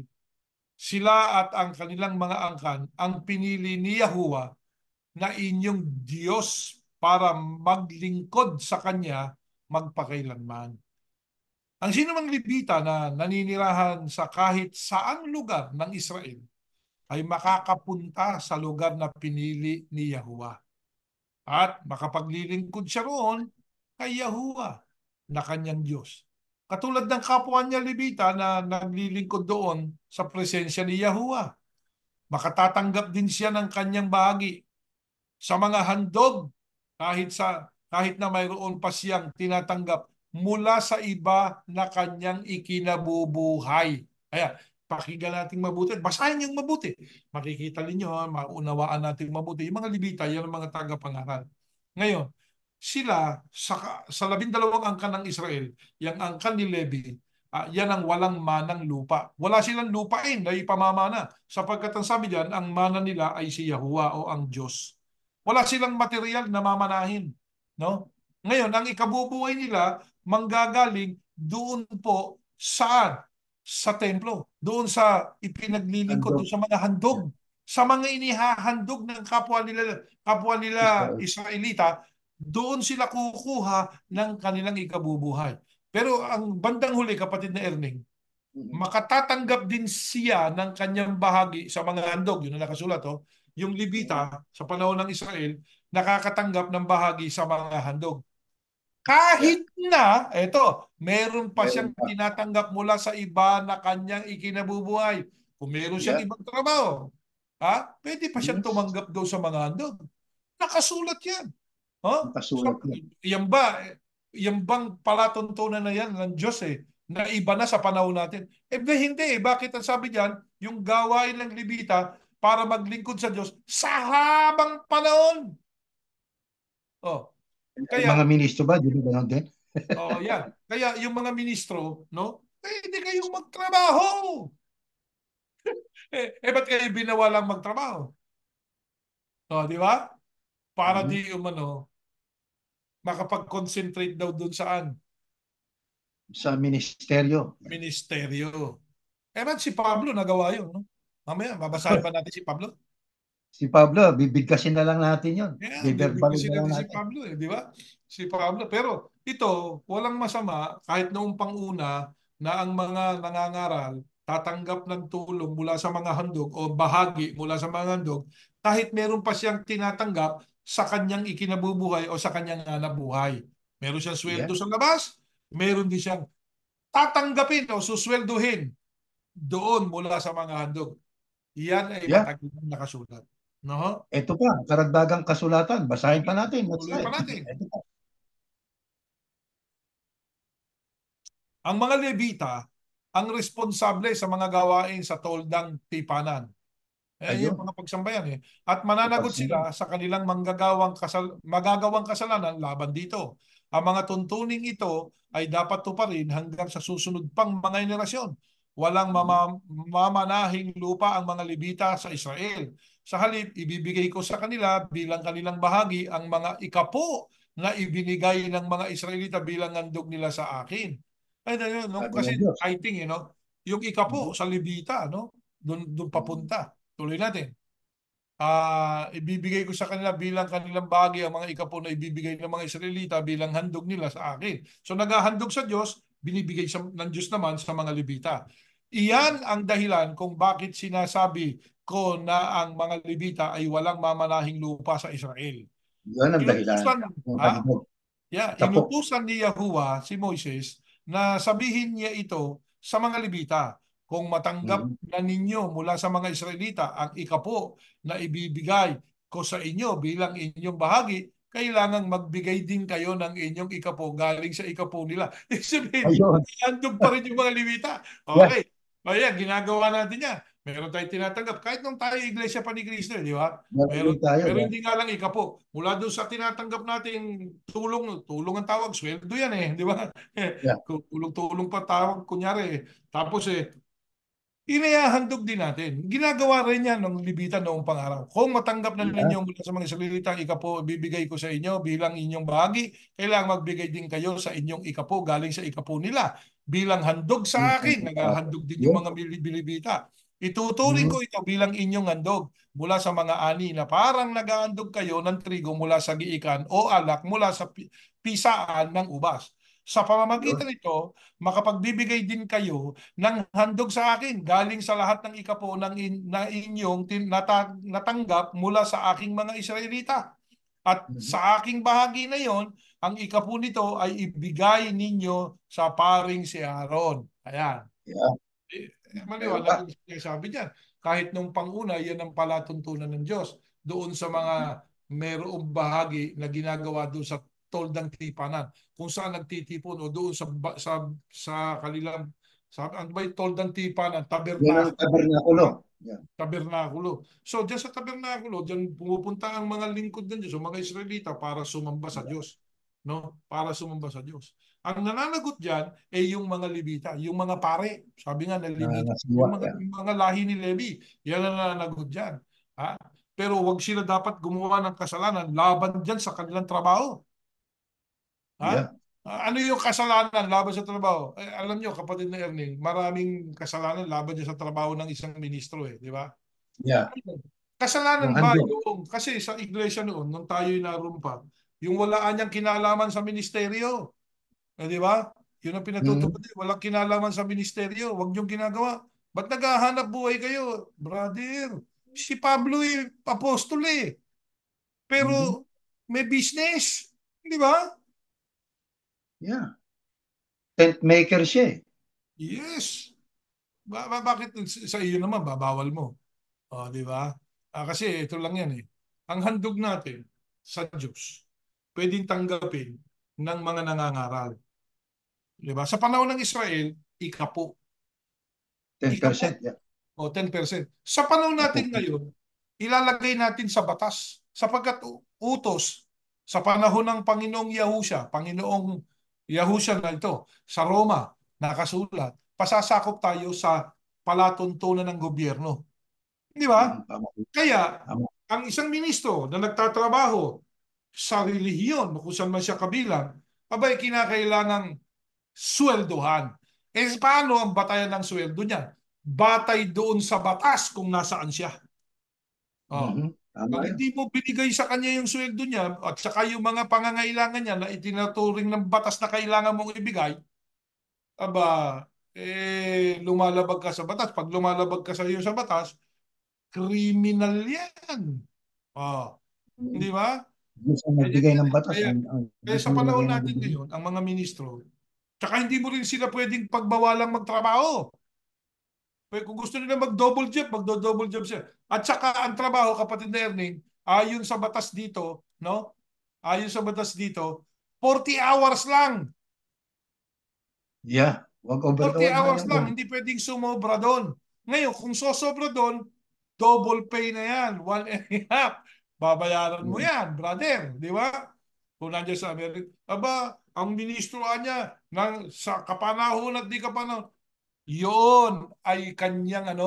sila at ang kanilang mga angkan ang pinili ni Yahuwah na inyong Diyos para maglingkod sa Kanya magpakailanman. Ang sinumang Levita na naninirahan sa kahit saang lugar ng Israel ay makakapunta sa lugar na pinili ni Yahuwah at makapaglilingkod siya roon kay Yahuwah na kanyang Diyos. Katulad ng kapwa niya Levita na naglilingkod doon sa presensya ni Yahuwah. Makatatanggap din siya ng kanyang bahagi sa mga handog kahit na mayroon pa siyang tinatanggap mula sa iba na kanyang ikinabubuhay. Ayan, pakinggan natin mabuti. Basahin yung mabuti. Makikita ninyo, maunawaan natin mabuti. Yung mga Levita, yan ang mga tagapangaral. Ngayon, sila sa 12 angkan ng Israel, yung angkan ni Levi, yan ang walang manang lupa. Wala silang lupain na ipamamana sapagkat ang sabi diyan, ang mana nila ay si Yahuwah o ang Diyos. Wala silang material na mamanahin, no? Ngayon, ang ikabubuhay nila manggagaling doon po saan? Sa templo, doon sa ipinaglilingkod, doon
Handog.
sa mga handog, sa mga inihahandog ng kapwa nila
Israel.
Israelita, doon sila kukuha ng kanilang ikabubuhay. Pero ang bandang huli, kapatid na Erning,
Mhm.
makatatanggap din siya ng kanyang bahagi sa mga handog. Yun ang nakasulat, oh. Yung
Yeah.
Levita sa panahon ng Israel, nakakatanggap ng bahagi sa mga handog.
Yeah.
Kahit na, eto, meron pa
Meron
siyang
pa.
tinatanggap mula sa iba na kanyang ikinabubuhay. Kung meron siyang
Yeah.
ibang trabaho, pwede pa siyang
Yes.
tumanggap doon sa mga handog. Nakasulat yan. Oh?
Nakasulat yan.
Yan ba, yan bang palatuntunan na yan ng Diyos na iba na sa panahon natin? Hindi. Bakit ang sabi diyan, yung gawain ng Levita para maglingkod sa Diyos sa habang panahon. Oh,
Yung
kaya
mga ministro ba, di ba ganon din?
yan. Kaya yung mga ministro, no? Pwede kayong magtrabaho. Ba't kayo binawalang magtrabaho? Di ba? Para
Mhm.
di umano, makapag-concentrate daw dun saan?
Sa ministeryo.
Ministeryo. Ba't si Pablo nagawa yun, no? Mamaya, babasahin pa natin si Pablo.
Si Pablo, bibigkasin na lang natin yun.
Yan,
Biberbalin
bibigkasin
na lang
natin si
natin.
Pablo, di ba? Si Pablo. Pero ito, walang masama kahit noong panguna na ang mga nangangaral tatanggap ng tulong mula sa mga handog o bahagi mula sa mga handog kahit meron pa siyang tinatanggap sa kanyang ikinabubuhay o sa kanyang buhay. Meron siyang sweldo
Yeah.
sa labas, meron din siyang tatanggapin o suswelduhin doon mula sa mga handog. Yan ay
Yeah.
matagal na nakasulat. No?
Ito pa, karagdagang kasulatan. Basahin pa
Sige,
natin. Next
tuloy pa
slide.
natin.
Ito pa.
Ang mga Levita ang responsable sa mga gawain sa toldang tipanan. Yung
Ayun.
mga pagsambayan. At
Sa
mananagot
pagsamba.
sila sa kanilang magagawang kasalanan laban dito. Ang mga tuntuning ito ay dapat tuparin hanggang sa susunod pang mga henerasyon. Walang
Mhm.
mamanahing lupa ang mga Levita sa Israel. Sa halip, ibibigay ko sa kanila bilang kanilang bahagi ang mga ikapo na ibinigay ng mga Israelita bilang handog nila sa akin. Ay, no,
Sabi ng
kasi
Diyos.
fighting, no? Yung ikapo
Mhm.
sa Levita, no? Doon
Mhm.
papunta. Tuloy natin. ibibigay ko sa kanila bilang kanilang bahagi ang mga ikapo na ibibigay ng mga Israelita bilang handog nila sa akin. So naghahandog sa Diyos, binibigay ng Diyos naman sa mga Levita. Iyan ang dahilan kung bakit sinasabi ko na ang mga Levita ay walang mamanahing lupa sa Israel.
Yan ang dahilan
Inutusan,
ng
ha?
handog.
Yeah,
Tapo.
inutusan ni Yahuwah si Moises na sabihin niya ito sa mga Levita. Kung matanggap
Mhm.
na ninyo mula sa mga Israelita ang ikapo na ibibigay ko sa inyo bilang inyong bahagi, kailangang magbigay din kayo ng inyong ikapo galing sa ikapo nila. Ibig sabihin,
Ayun.
handog pa rin yung mga Levita.
Yeah.
Okay. O yan, ginagawa natin yan. Meron tayong tinatanggap. Kahit nung tayo Iglesia pa ni Cristo, di ba?
Meron din
Meron,
tayo.
pero
Yeah.
hindi nga lang ikapo. Mula doon sa tinatanggap natin tulong ang tawag, sweldo yan di ba?
Yeah.
Tulong-tulong pa tawag, kunyari. Tapos inahandog din natin. Ginagawa rin yan ng libitan noong pangaraw. Kung matanggap na
Yeah.
ninyo mula sa mga salita, ikapo bibigay ko sa inyo bilang inyong bahagi, kailangang magbigay din kayo sa inyong ikapo galing sa ikapo nila. Bilang handog sa akin, naghahandog din yung
Yeah.
mga bilibita. Ituturing
Mhm.
ko ito bilang inyong handog mula sa mga ani na parang naghahandog kayo ng trigo mula sa giikan o alak mula sa pisaan ng ubas. Sa pamamagitan
Ayun.
nito, makapagbibigay din kayo ng handog sa akin galing sa lahat ng ikapo na inyong natanggap mula sa aking mga Israelita. At
Mhm.
sa aking bahagi na yon, ang ikapo nito ay ibigay ninyo sa paring si Aaron. Ayan.
Yeah. Meron
Maliwanag
pa.
yung sabi niya. Kahit nung panguna, yan ang palatuntunan ng Diyos. Doon sa mga merong bahagi na ginagawa doon sa toldang tipanan. Kung saan nagtitipon o doon sa kanilang ano ba yung toldang tipanan?
Yan ang tabernakulo. Yeah.
Tabernakulo. So, diyan sa tabernakulo, diyan pumupunta ang mga lingkod ng Diyos, o mga Israelita para sumamba sa
Yeah.
Diyos. No? Para sumamba sa Diyos. Ang nananagot diyan ay yung mga Levita, yung mga pare. Sabi nga ng Levita,
Nangangasiwa. Yeah.
yung mga lahi ni Levi. Yan ang nananagot diyan. Ha? Pero wag sila dapat gumawa ng kasalanan laban diyan sa kanilang trabaho. Ha?
Yeah.
Ano yung kasalanan laban sa trabaho? Alam nyo, kapatid na Erning, maraming kasalanan laban dyan sa trabaho ng isang ministro di ba?
Yeah. Yung
Kasalanan ba
handog.
yung, kasi sa iglesia noon, nung tayo'y narumpa, yung wala niyang kinalaman sa ministeryo, di ba? Yun ang pinatutupad.
Mhm.
Walang kinalaman sa ministeryo, huwag niyong ginagawa. Ba't naghahanap buhay kayo? Brother, si Pablo apostol
Mhm.
pero may business, di ba?
Yeah. Tent maker siya eh.
Yes. Bakit sa iyo naman babawal mo? Di ba? Kasi ito lang yan Ang handog natin sa Diyos, pwedeng tanggapin ng mga nangangaral. Di ba? Sa panahon ng Israel, ikapo. Ikapo.
10%. Yeah.
O 10%. Sa panahon
Tapo.
natin ngayon, ilalagay natin sa batas sapagkat utos sa panahon ng Panginoong Yahusha na ito, sa Roma, nakasulat, pasasakop tayo sa palatuntunan ng gobyerno. Di ba?
Mhm. Tama.
Kaya,
Tama.
ang isang ministro na nagtatrabaho sa relihiyon, kung saan man siya kabilang, abay, kinakailangang sweldohan. Paano ang batayan ng sweldo niya? Batay doon sa batas kung nasaan siya.
Mhm. Tama
Pag
yan.
hindi mo binigay sa kanya yung sweldo niya at saka yung mga pangangailangan niya na itinaturing ng batas na kailangan mong ibigay, lumalabag ka sa batas. Pag lumalabag ka sa iyo sa batas, criminal yan. Oh,
Mhm.
di ba?
Diyos ang
Kaya,
nagbigay ng batas.
kaya, kaya
Diyos
sa
ang
panahon
nilagay ng
natin
gobyerno.
ngayon, ang mga ministro, tsaka hindi mo rin sila pwedeng pagbawalang magtrabaho. Kung gusto nila mag-double job, magdo-double job siya. At saka ang trabaho, kapatid na Erning, ayon sa batas dito, no? Ayon sa batas dito, 40 hours lang.
Yeah. Wag
40
overtime.
hours
Yung
lang, hindi pwedeng sumobra doon. Ngayon, kung sosobra doon, double pay na yan, 1.5. Babayaran mo yan, brother, di ba? Kung nandiyan sa Amerika, ang ministro niya sa kapanahon at di kapanahon, yun ay kanyang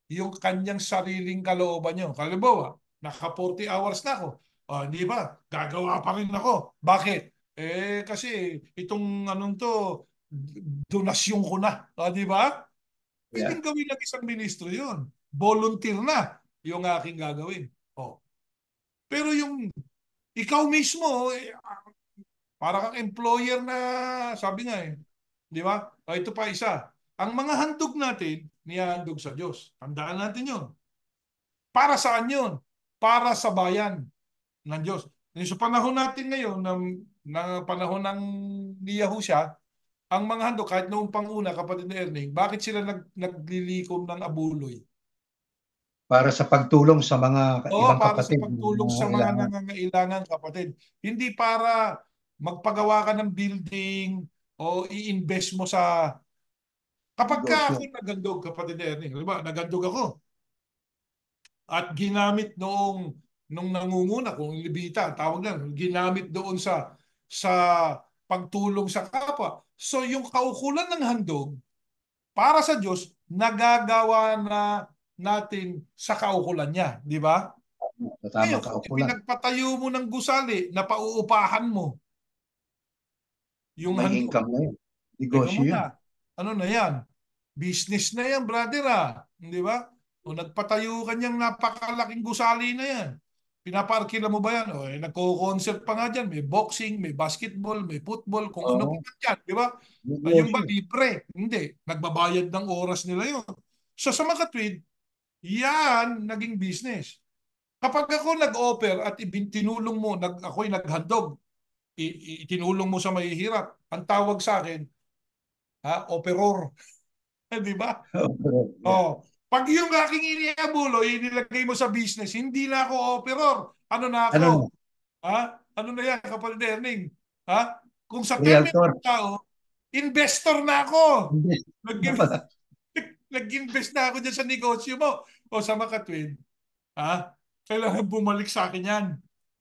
yung kanyang sariling kalooban niyo. Halimbawa, naka 40 hours na ako. Hindi ba? Gagawa pa rin ako. Bakit? Kasi itong donasyon ko na. Di ba?
Yeah.
Pwedeng gawin ng isang ministro yun. Volunteer na yung aking gagawin. Oh. Pero yung ikaw mismo, para kang employer na, sabi nga eh, di ba? O ito pa isa. Ang mga handog natin, nihahandog sa Diyos. Tandaan natin yun. Para saan yun? Para sa bayan ng Diyos. Yung sa panahon natin ngayon, na panahon ng ni Yahusha, ang mga handog, kahit noong panguna, kapatid na Erning, bakit sila naglilikom ng abuloy?
Para sa pagtulong sa mga
Oo,
ibang
para sa
kapatid na
pagtulong sa mga
nangangailangan.
nangangailangan, kapatid. Hindi para magpagawa ka ng building o i-invest mo sa... Kapag ka ako
Negosyo.
nagandog, kapatid Ernie, di ba, nagandog ako at ginamit nung nangunguna, kung libita, tawag lang, ginamit doon sa pagtulong sa kapwa. So yung kaukulan ng handog, para sa Diyos, nagagawa na natin sa kaukulan niya, di ba?
Sa
Ngayon,
tamang
kung
kaukulan.
ipinagpatayo mo ng gusali na pauupahan mo yung
May
handog,
income na yun.
teka
Negosyo yun.
muna, ano na yan? Business na yan, brother ah. Di ba? O nagpatayo ka niyang napakalaking gusali na yan. Pinaparkila mo ba yan? O nagko-concert pa nga dyan. May boxing, may basketball, may football, kung ano pa
Oo.
man yan. Di ba? Yung ba
Negosyo.
libre? Hindi. Nagbabayad ng oras nila yun. So sa makatwid, yan naging business. Kapag ako nag-offer at tinulong mo, ako'y naghandog, itinulong mo sa mahihirap, ang tawag sa akin, operor. Di ba?
Yeah.
Oh. Pag yung aking iniabulo, inilagay mo sa business, hindi na ako operor. Ano na
Ano na?
ako? Ha? Ano na yan, kapatid Erning? Ha? Kung sa termino
Realtor.
ng tao, investor na ako.
Hindi.
Nag-
Ano pala?
Nag-invest na ako dyan sa negosyo mo. O sa makatwid, kailangan bumalik sa akin yan.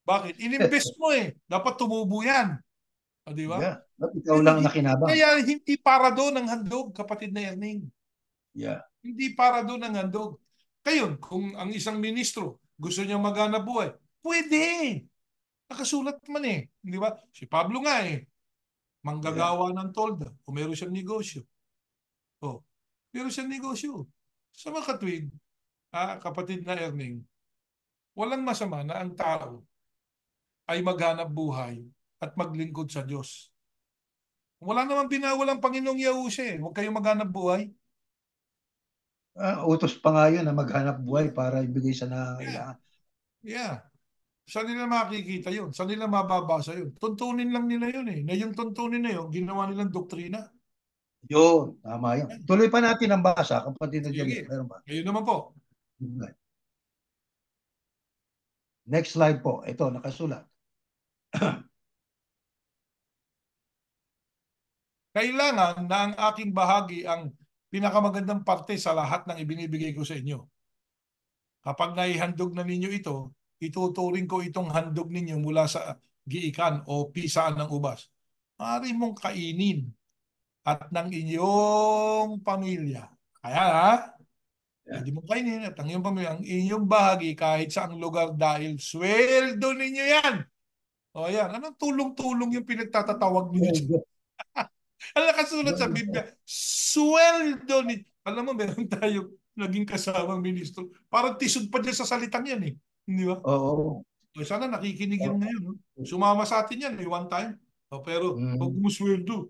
Bakit? Ininvest mo eh. Dapat tumubo yan. O, di ba?
Yeah. Ba't ikaw
Pero
lang
hindi,
nakinabang?
kaya hindi para doon ang handog, kapatid na Erning.
Yeah.
Hindi para doon ang handog. Kayo, kung ang isang ministro gusto niya maghanap buhay, pwede. Nakasulat man eh. Di ba? Si Pablo nga eh.
Yeah.
Manggagawa ng tolda. O meron siyang negosyo. O, meron siyang negosyo. Sa makatwid, kapatid na Erning, walang masama na ang tao ay maghanap buhay at maglingkod sa Diyos. Wala namang binawal ang Panginoong Yahusha eh. Huwag kayong maghanap buhay.
Utos pa nga yun na maghanap buhay
Yeah.
para ibigay sa
Yeah.
nangangailangan.
Yeah. Saan nila makikita yun? Saan nila mababasa yun? Tuntunin lang nila yun eh. Na yung tuntunin na yun, ginawa nilang doktrina.
Yun, tama yun.
Yan.
Tuloy pa natin ang basa, kapatid na
Sige.
Jalil. Meron ba?
Ngayon naman po,
Next slide po. Ito, nakasulat.
kailangan na ang aking bahagi ang pinakamagandang parte sa lahat ng ibinibigay ko sa inyo. Kapag naihandog na ninyo ito, ituturing ko itong handog ninyo mula sa giikan o pisaan ng ubas. Maaari mong kainin at ng inyong pamilya. Kaya
Yeah.
pwede mong kainin at ang iyong pamilya, ang inyong bahagi kahit saang lugar dahil sweldo ninyo yan. O yan, anong tulong-tulong yung pinagtatatawag ninyo dyan? Ang nakasulat sa Biblia, sweldo ni... Alam mo, meron tayo naging kasamang ministro. Parang tisod pa dyan sa salitang yan eh. Hindi ba?
Oo.
O, sana nakikinig yun
Oo.
ngayon. No? Sumama sa atin yan eh, one time. O, pero pag
Mm.
umusweldo,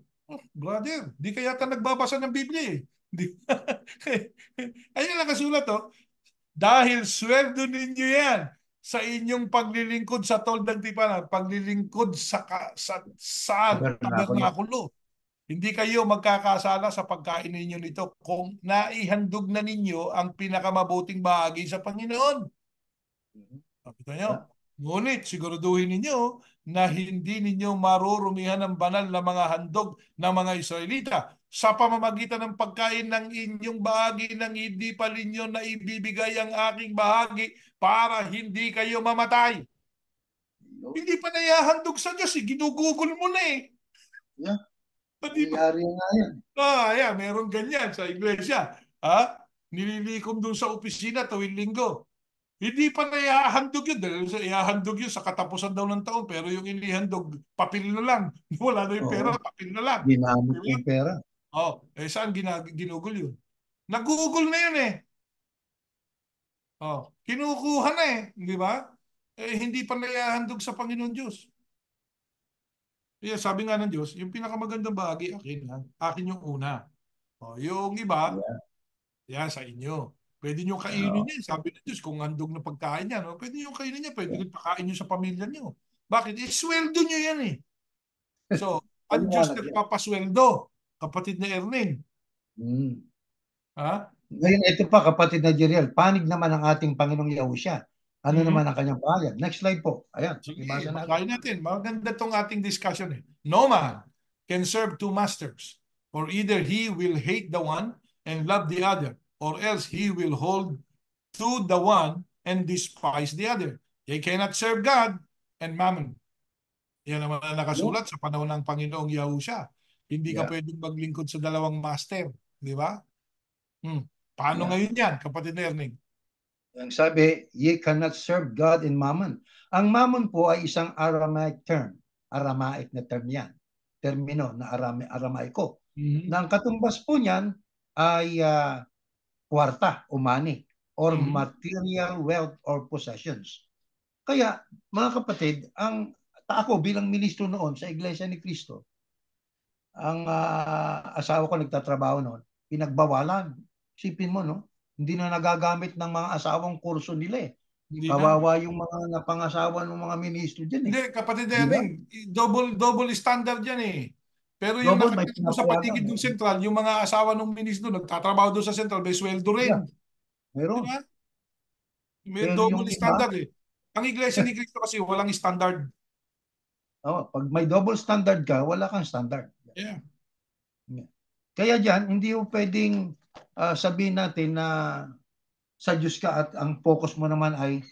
brother, di ka yata nagbabasa ng Biblia eh. Di. Ayun lang kasulat oh. Dahil sweldo ninyo yan sa inyong paglilingkod sa toldang tipanan, paglilingkod sa
Tabernakulo.
tabernakulo. Hindi kayo magkakasala sa pagkain ninyo nito kung naihandog na ninyo ang pinakamabuting bahagi sa Panginoon. Kita nyo?
Yeah.
Ngunit siguraduhin ninyo na hindi ninyo marurumihan ng banal na mga handog ng mga Israelita sa pamamagitan ng pagkain ng inyong bahagi nang hindi pa ninyo na ibibigay ang aking bahagi para hindi kayo mamatay.
Yun.
Hindi pa naihandog sa Diyos, ginugugol mo na eh.
Yeah.
Di ba?
Nangyayari nga yan.
Yeah, meron ganyan sa iglesia. Nililikom doon sa opisina tuwing linggo. Hindi pa na ihahandog yun. Dahil ihahandog yun sa katapusan daw ng taon. Pero yung inihandog, papel na lang. Wala na yung
Oo.
pera, papel na lang.
Ginamit
Di ba?
yung pera.
Saan ginugol yun? Nag-google na yun eh. Oh, kinukuha na di ba? Hindi pa naihahandog sa Panginoon Diyos. Kaya sabi nga ng Diyos, yung pinakamagandang bahagi, akin, ha? Akin yung una. Yung iba,
Yeah.
yan sa inyo. Pwede nyo
Oo.
kainin yan. Sabi ng Diyos, kung handog na pagkain yan, pwede nyo kainin yan. Pwede nyo pakain nyo sa pamilya nyo. Bakit? Sweldo nyo yan eh. So, ang Diyos
Paliwanag yan.
nagpapasweldo, kapatid na Erning.
Mm.
Ha?
Ngayon, ito pa, kapatid na Jeriel, panig naman ang ating Panginoong Yahusya. Ano
Mhm.
naman ang kanyang pahayag? Next slide po. Ayan,
Sige,
pakibasa natin.
basahin natin. Maganda tong ating discussion eh. No man can serve two masters, for either he will hate the one and love the other, or else he will hold to the one and despise the other. They cannot serve God and mammon. Yan naman ang
Yeah.
nakasulat sa panahon ng Panginoong Yahusha. Hindi ka
Yeah.
pwedeng maglingkod sa dalawang master. Di ba? Hmm. Paano
Yeah.
ngayon yan, kapatid Erning?
Ang sabi, ye cannot serve God and mammon. Ang mammon po ay isang Aramaic term. Aramaic na term yan. Termino na Aramaiko.
Mhm.
Na ang katumbas po niyan ay kwarta o money or
Mhm.
material wealth or possessions. Kaya, mga kapatid, ako bilang ministro noon sa Iglesia ni Cristo, ang asawa ko nagtatrabaho noon, pinagbawalan. Isipin mo, no? Hindi na nagagamit ng mga asawang kurso nila eh.
Hindi na.
Kawawa yung mga napangasawa ng mga ministro dyan eh.
Hindi, kapatid
Di ba?
Erning, double standard yan eh. Pero yung
Double may
nakatira mo sa
pinapayagan.
paligid ng sentral, yung mga asawa ng ministro, nagtatrabaho doon sa sentral, may sweldo
Yeah,
rin. Di
meron.
ba? May
Pero yung
double
iba,
standard eh. Ang Iglesia ni Cristo kasi walang standard.
pag may double standard ka, wala kang standard.
Yeah.
Kaya dyan, hindi mo pwedeng sabihin natin na sa Diyos ka at ang focus mo naman ay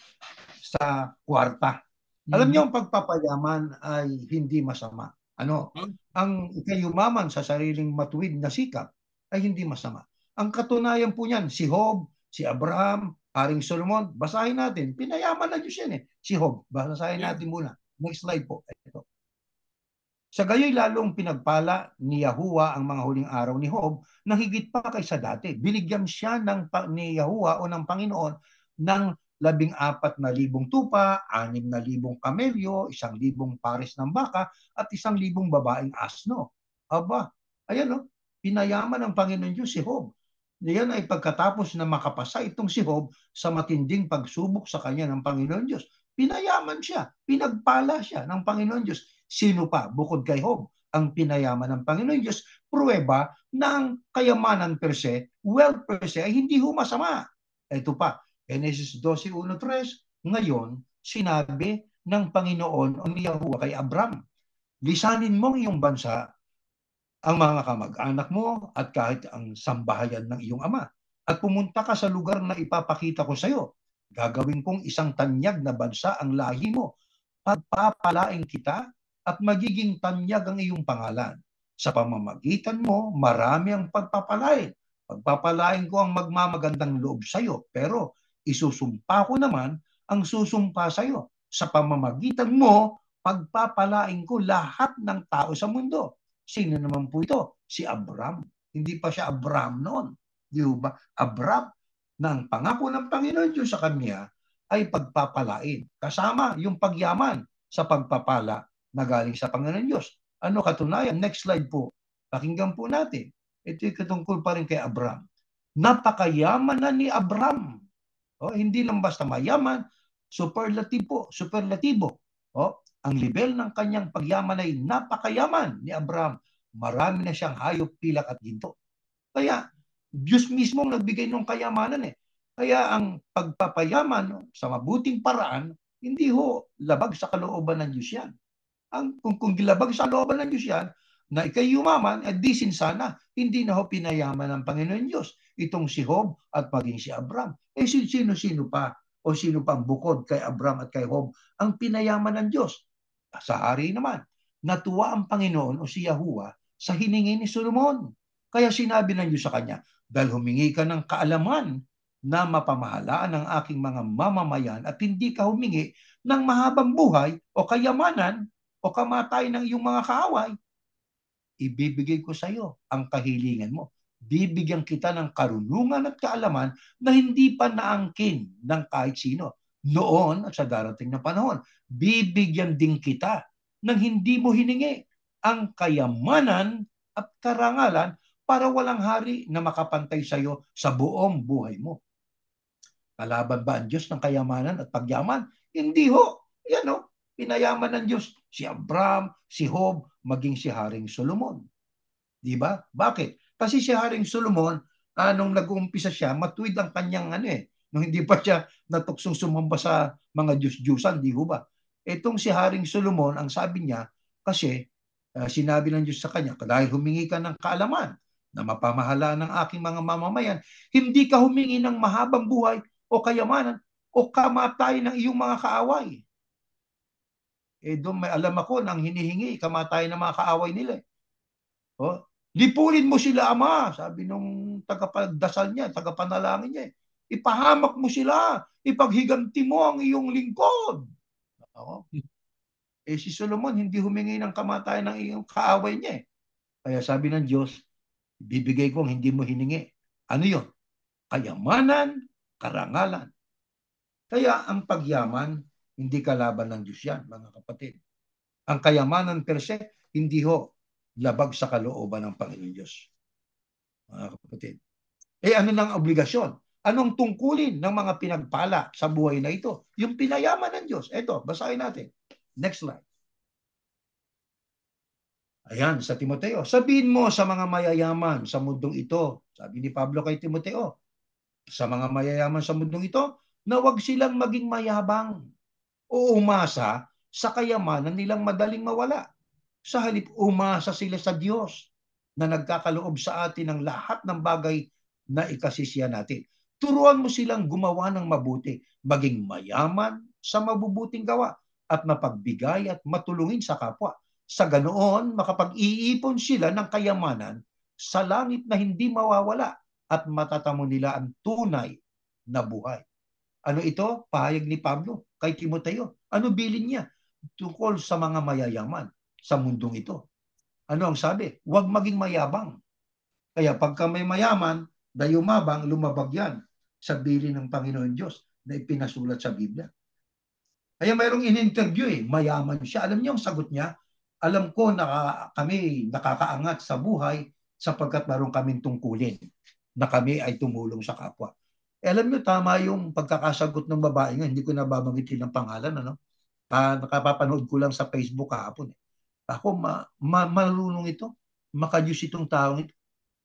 sa kwarta. Alam niyo,
Mhm.
ang pagpapayaman ay hindi masama. Ano? Ang ikayumaman sa sariling matuwid na sikap ay hindi masama. Ang katunayan po niyan, si Job, si Abraham, Haring Solomon, basahin natin. Pinayaman na Diyos yan eh. Si Job, basahin
Yeah.
natin muna. Next slide po. Ito. Sa gayoy lalong pinagpala ni Yahuwah ang mga huling araw ni Job na higit pa kaysa dati. Binigyan siya ni Yahuwah o ng Panginoon ng 14,000 tupa, 6,000 kamelyo, 1,000 pares ng baka, at 1,000 babaeng asno. Aba, ayan o, pinayaman ng Panginoon Diyos si Job. Yan ay pagkatapos na makapasa itong si Job sa matinding pagsubok sa kanya ng Panginoon Diyos. Pinayaman siya, pinagpala siya ng Panginoon Diyos. Sino pa bukod kay Job ang pinayaman ng Panginoon Diyos? Pruweba ng kayamanan per se, wealth per se ay hindi ho masama. Ito pa, Genesis 12:1-3, ngayon sinabi ng Panginoon o ni Yahuwah kay Abram, lisanin mo ang iyong bansa, ang mga kamag-anak mo at kahit ang sambahayan ng iyong ama. At pumunta ka sa lugar na ipapakita ko sa iyo. Gagawin kong isang tanyag na bansa ang lahi mo. Pagpapalain kita at magiging tanyag ang iyong pangalan. Sa pamamagitan mo, marami ang pagpapalain. Pagpapalain ko ang magmamagandang loob sa iyo, pero isusumpa ko naman ang susumpa sa iyo. Sa pamamagitan mo, pagpapalain ko lahat ng tao sa mundo. Sino naman po ito? Si Abram. Hindi pa siya Abram noon. Di ba? Abram na ang pangako ng Panginoon Diyos sa kanya ay pagpapalain. Kasama yung pagyaman sa pagpapala na galing sa Panginoon Diyos. Ano katunayan? Next slide po. Pakinggan po natin. Ito yung katungkol pa rin kay Abram. Napakayaman na ni Abram. Hindi lang basta mayaman, superlatibo. Ang level ng kanyang pagyaman ay napakayaman ni Abraham. Marami na siyang hayop, pilak at ginto. Kaya, Diyos mismo ang nagbigay ng kayamanan eh. Kaya ang pagpapayaman sa mabuting paraan, hindi ho labag sa kalooban ng Diyos yan. Kung gilabag sa kalooban ng Diyos yan, na ikay yumaman, at di sana, hindi na ho pinayaman ng Panginoon Diyos. Itong si Job at maging si Abraham. Sino-sino pa o sino pang bukod kay Abraham at kay Job ang pinayaman ng Diyos? Sa hari naman, natuwa ang Panginoon o si Yahuwah sa hiningi ni Solomon. Kaya sinabi ng Diyos sa kanya, dahil humingi ka ng kaalaman na mapamahalaan ng aking mga mamamayan at hindi ka humingi ng mahabang buhay o kayamanan o kamatay ng iyong mga kaaway, ibibigay ko sa iyo ang kahilingan mo. bibigyan kita ng karunungan at kaalaman na hindi pa naangkin ng kahit sino. Noon at sa darating na panahon, bibigyan din kita ng hindi mo hiningi ang kayamanan at karangalan para walang hari na makapantay sa iyo sa buong buhay mo. Kalaban ba ang Diyos ng kayamanan at pagyaman? Hindi ho. Yan ho. Pinayaman ng Diyos si Abraham, si Job, maging si Haring Solomon. Di ba? Bakit? Kasi si Haring Solomon, nung nag-uumpisa siya, matuwid ang kanyang nung hindi pa siya natuksong sumamba sa mga Diyos-Diyusan, di ba? Itong si Haring Solomon, ang sabi niya, kasi sinabi ng Diyos sa kanya, dahil humingi ka ng kaalaman na mapamahalaan ng aking mga mamamayan, hindi ka humingi ng mahabang buhay o kayamanan o kamatayan ng iyong mga kaaway. Doon may alam ako nang hinihingi, kamatayan ng mga kaaway nila. Oh, lipulin mo sila, Ama, sabi nung tagapagdasal niya, tagapanalangin niya. Ipahamak mo sila, ipaghiganti mo ang iyong lingkod. Oh. Si Solomon hindi humingi ng kamatayan ng iyong kaaway niya. Kaya sabi ng Diyos, bibigay ko ang hindi mo hiningi. Ano yun? Kayamanan, karangalan. Kaya ang pagyaman, hindi kalaban ng Diyos yan, mga kapatid. Ang kayamanan per se, hindi ho labag sa kalooban ng Panginoon Diyos. Mga kapatid. Ano nang obligasyon? Anong tungkulin ng mga pinagpala sa buhay na ito? Yung pinayaman ng Diyos. Ito, basahin natin. Next slide. Ayan, sa Timoteo. Sabihin mo sa mga mayayaman sa mundong ito, sabi ni Pablo kay Timoteo, sa mga mayayaman sa mundong ito, na huwag silang maging mayabang o umasa sa kayamanan nilang madaling mawala. Sa halip, umasa sila sa Diyos na nagkakaloob sa atin ng lahat ng bagay na ikasisiya natin. Turuan mo silang gumawa ng mabuti, maging mayaman sa mabubuting gawa at mapagbigay at matulungin sa kapwa. Sa ganoon, makapag-iipon sila ng kayamanan sa langit na hindi mawawala at matatamo nila ang tunay na buhay. Ano ito? Pahayag ni Pablo kay Timoteo. Ano bilin niya? Tungkol sa mga mayayaman sa mundong ito. Ano ang sabi? Huwag maging mayabang. Kaya pagka may mayaman, dayumabang, lumabag yan sa bilin ng Panginoon Diyos na ipinasulat sa Biblia. Kaya mayroong in-interview mayaman siya. Alam niyo ang sagot niya? Alam ko na kami nakakaangat sa buhay sapagkat mayroong kaming tungkulin na kami ay tumulong sa kapwa. Alam niyo, tama yung pagkakasagot ng babae nga, hindi ko nababanggitin ng pangalan, nakapapanood ko lang sa Facebook kahapon. Ako, marunong ito. Makadiyos itong taong ito.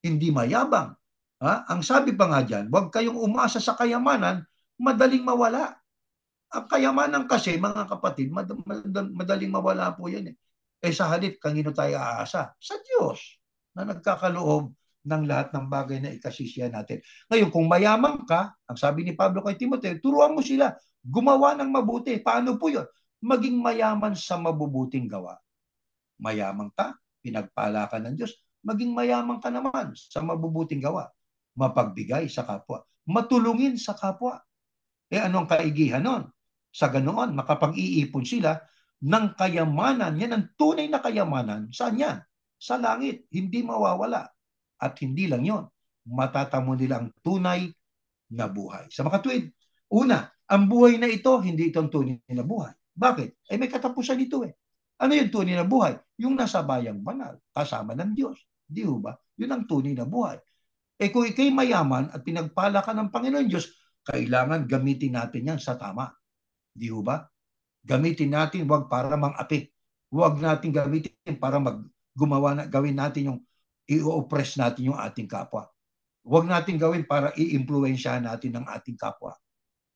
Hindi mayabang. Ang sabi pa nga dyan, huwag kayong umasa sa kayamanan, madaling mawala. Ang kayamanan kasi, mga kapatid, madaling mawala po yan. Sa halip, kanino tayo aasa? Sa Diyos na nagkakaloob ng lahat ng bagay na ikasisiya natin. Ngayon, kung mayaman ka, ang sabi ni Pablo kay Timoteo, turuan mo sila, gumawa ng mabuti. Paano po yun? Maging mayaman sa mabubuting gawa. Mayaman ka, pinagpala ka ng Diyos, maging mayaman ka naman sa mabubuting gawa. Mapagbigay sa kapwa. Matulungin sa kapwa. Anong kaigihan nun? Sa ganoon, makapag-iipon sila ng kayamanan. Yan ang tunay na kayamanan. Saan yan? Sa langit. Hindi mawawala. At hindi lang yon, matatamo nila ang tunay na buhay. Sa makatuwid, una, ang buhay na ito, hindi ito ang tunay na buhay. Bakit? May katapusan ito Ano yung tunay na buhay? Yung nasa bayang banal, kasama ng Diyos. Di ba? Yun ang tunay na buhay. Kung ikay mayaman at pinagpala ka ng Panginoon Diyos, kailangan gamitin natin yan sa tama. Di ba? Gamitin natin, wag para mang-api. Huwag natin gamitin para gawin natin yung i-oppress natin yung ating kapwa. Huwag natin gawin para i-impluensyahan natin ng ating kapwa.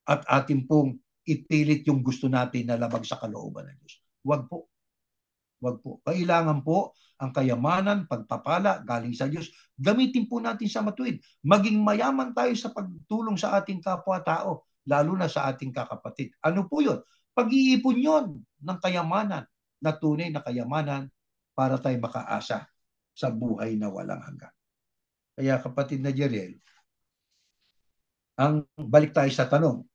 At atin pong ipilit yung gusto natin na labag sa kalooban ng Diyos. Huwag po. Huwag po. Kailangan po ang kayamanan, pagpapala, galing sa Diyos. Gamitin po natin sa matuwid. Maging mayaman tayo sa pagtulong sa ating kapwa-tao, lalo na sa ating kakapatid. Ano po yun? Pag-iipon yun ng kayamanan, na tunay na kayamanan para tayo makaasa sa buhay na walang hanggan. Kaya kapatid na Jeriel, balik tayo sa tanong,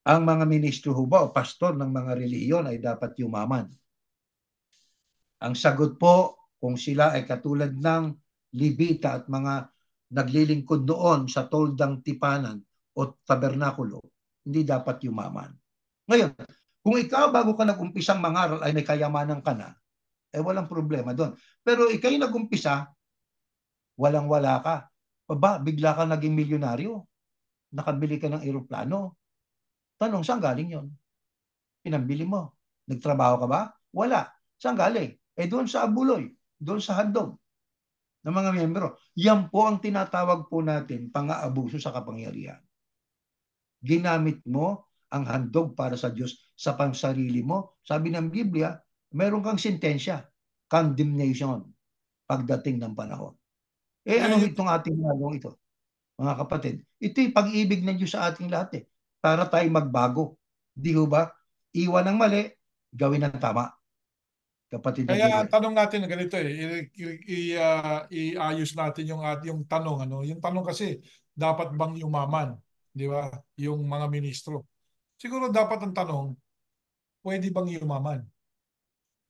ang mga ministro ho ba o pastor ng mga relihiyon ay dapat yumaman? Ang sagot po, kung sila ay katulad ng Levita at mga naglilingkod doon sa toldang tipanan o tabernakulo, hindi dapat yumaman. Ngayon, kung ikaw bago ka nag-umpisang mangaral ay may kayamanan ka na, eh walang problema doon. Pero ikay nag-umpisa, walang-wala ka. Aba, bigla ka naging milyonaryo. Nakabili ka ng eroplano. Tanong, saan galing yon? Pinambili mo. Nagtrabaho ka ba? Wala. Saan galing? Eh doon sa abuloy, doon sa handog ng mga miyembro. Yan po ang tinatawag po natin pang-aabuso sa kapangyarihan. Ginamit mo ang handog para sa Diyos sa pansarili mo. Sabi ng Biblia, meron kang sentensya, condemnation, pagdating ng panahon. Eh ano
Ngayon,
itong ating ginagawang ito? Mga kapatid, ito'y pag-ibig ng Diyos sa ating lahat para tayo magbago. Di ba? Iwan ang mali, gawin ang tama. Kapatid na
kaya ang
Gabriel.
tanong natin na ganito iayos natin yung tanong ano. Yung tanong kasi dapat bang yumaman, di ba? Yung mga ministro. Siguro dapat ang tanong, pwede bang yumaman?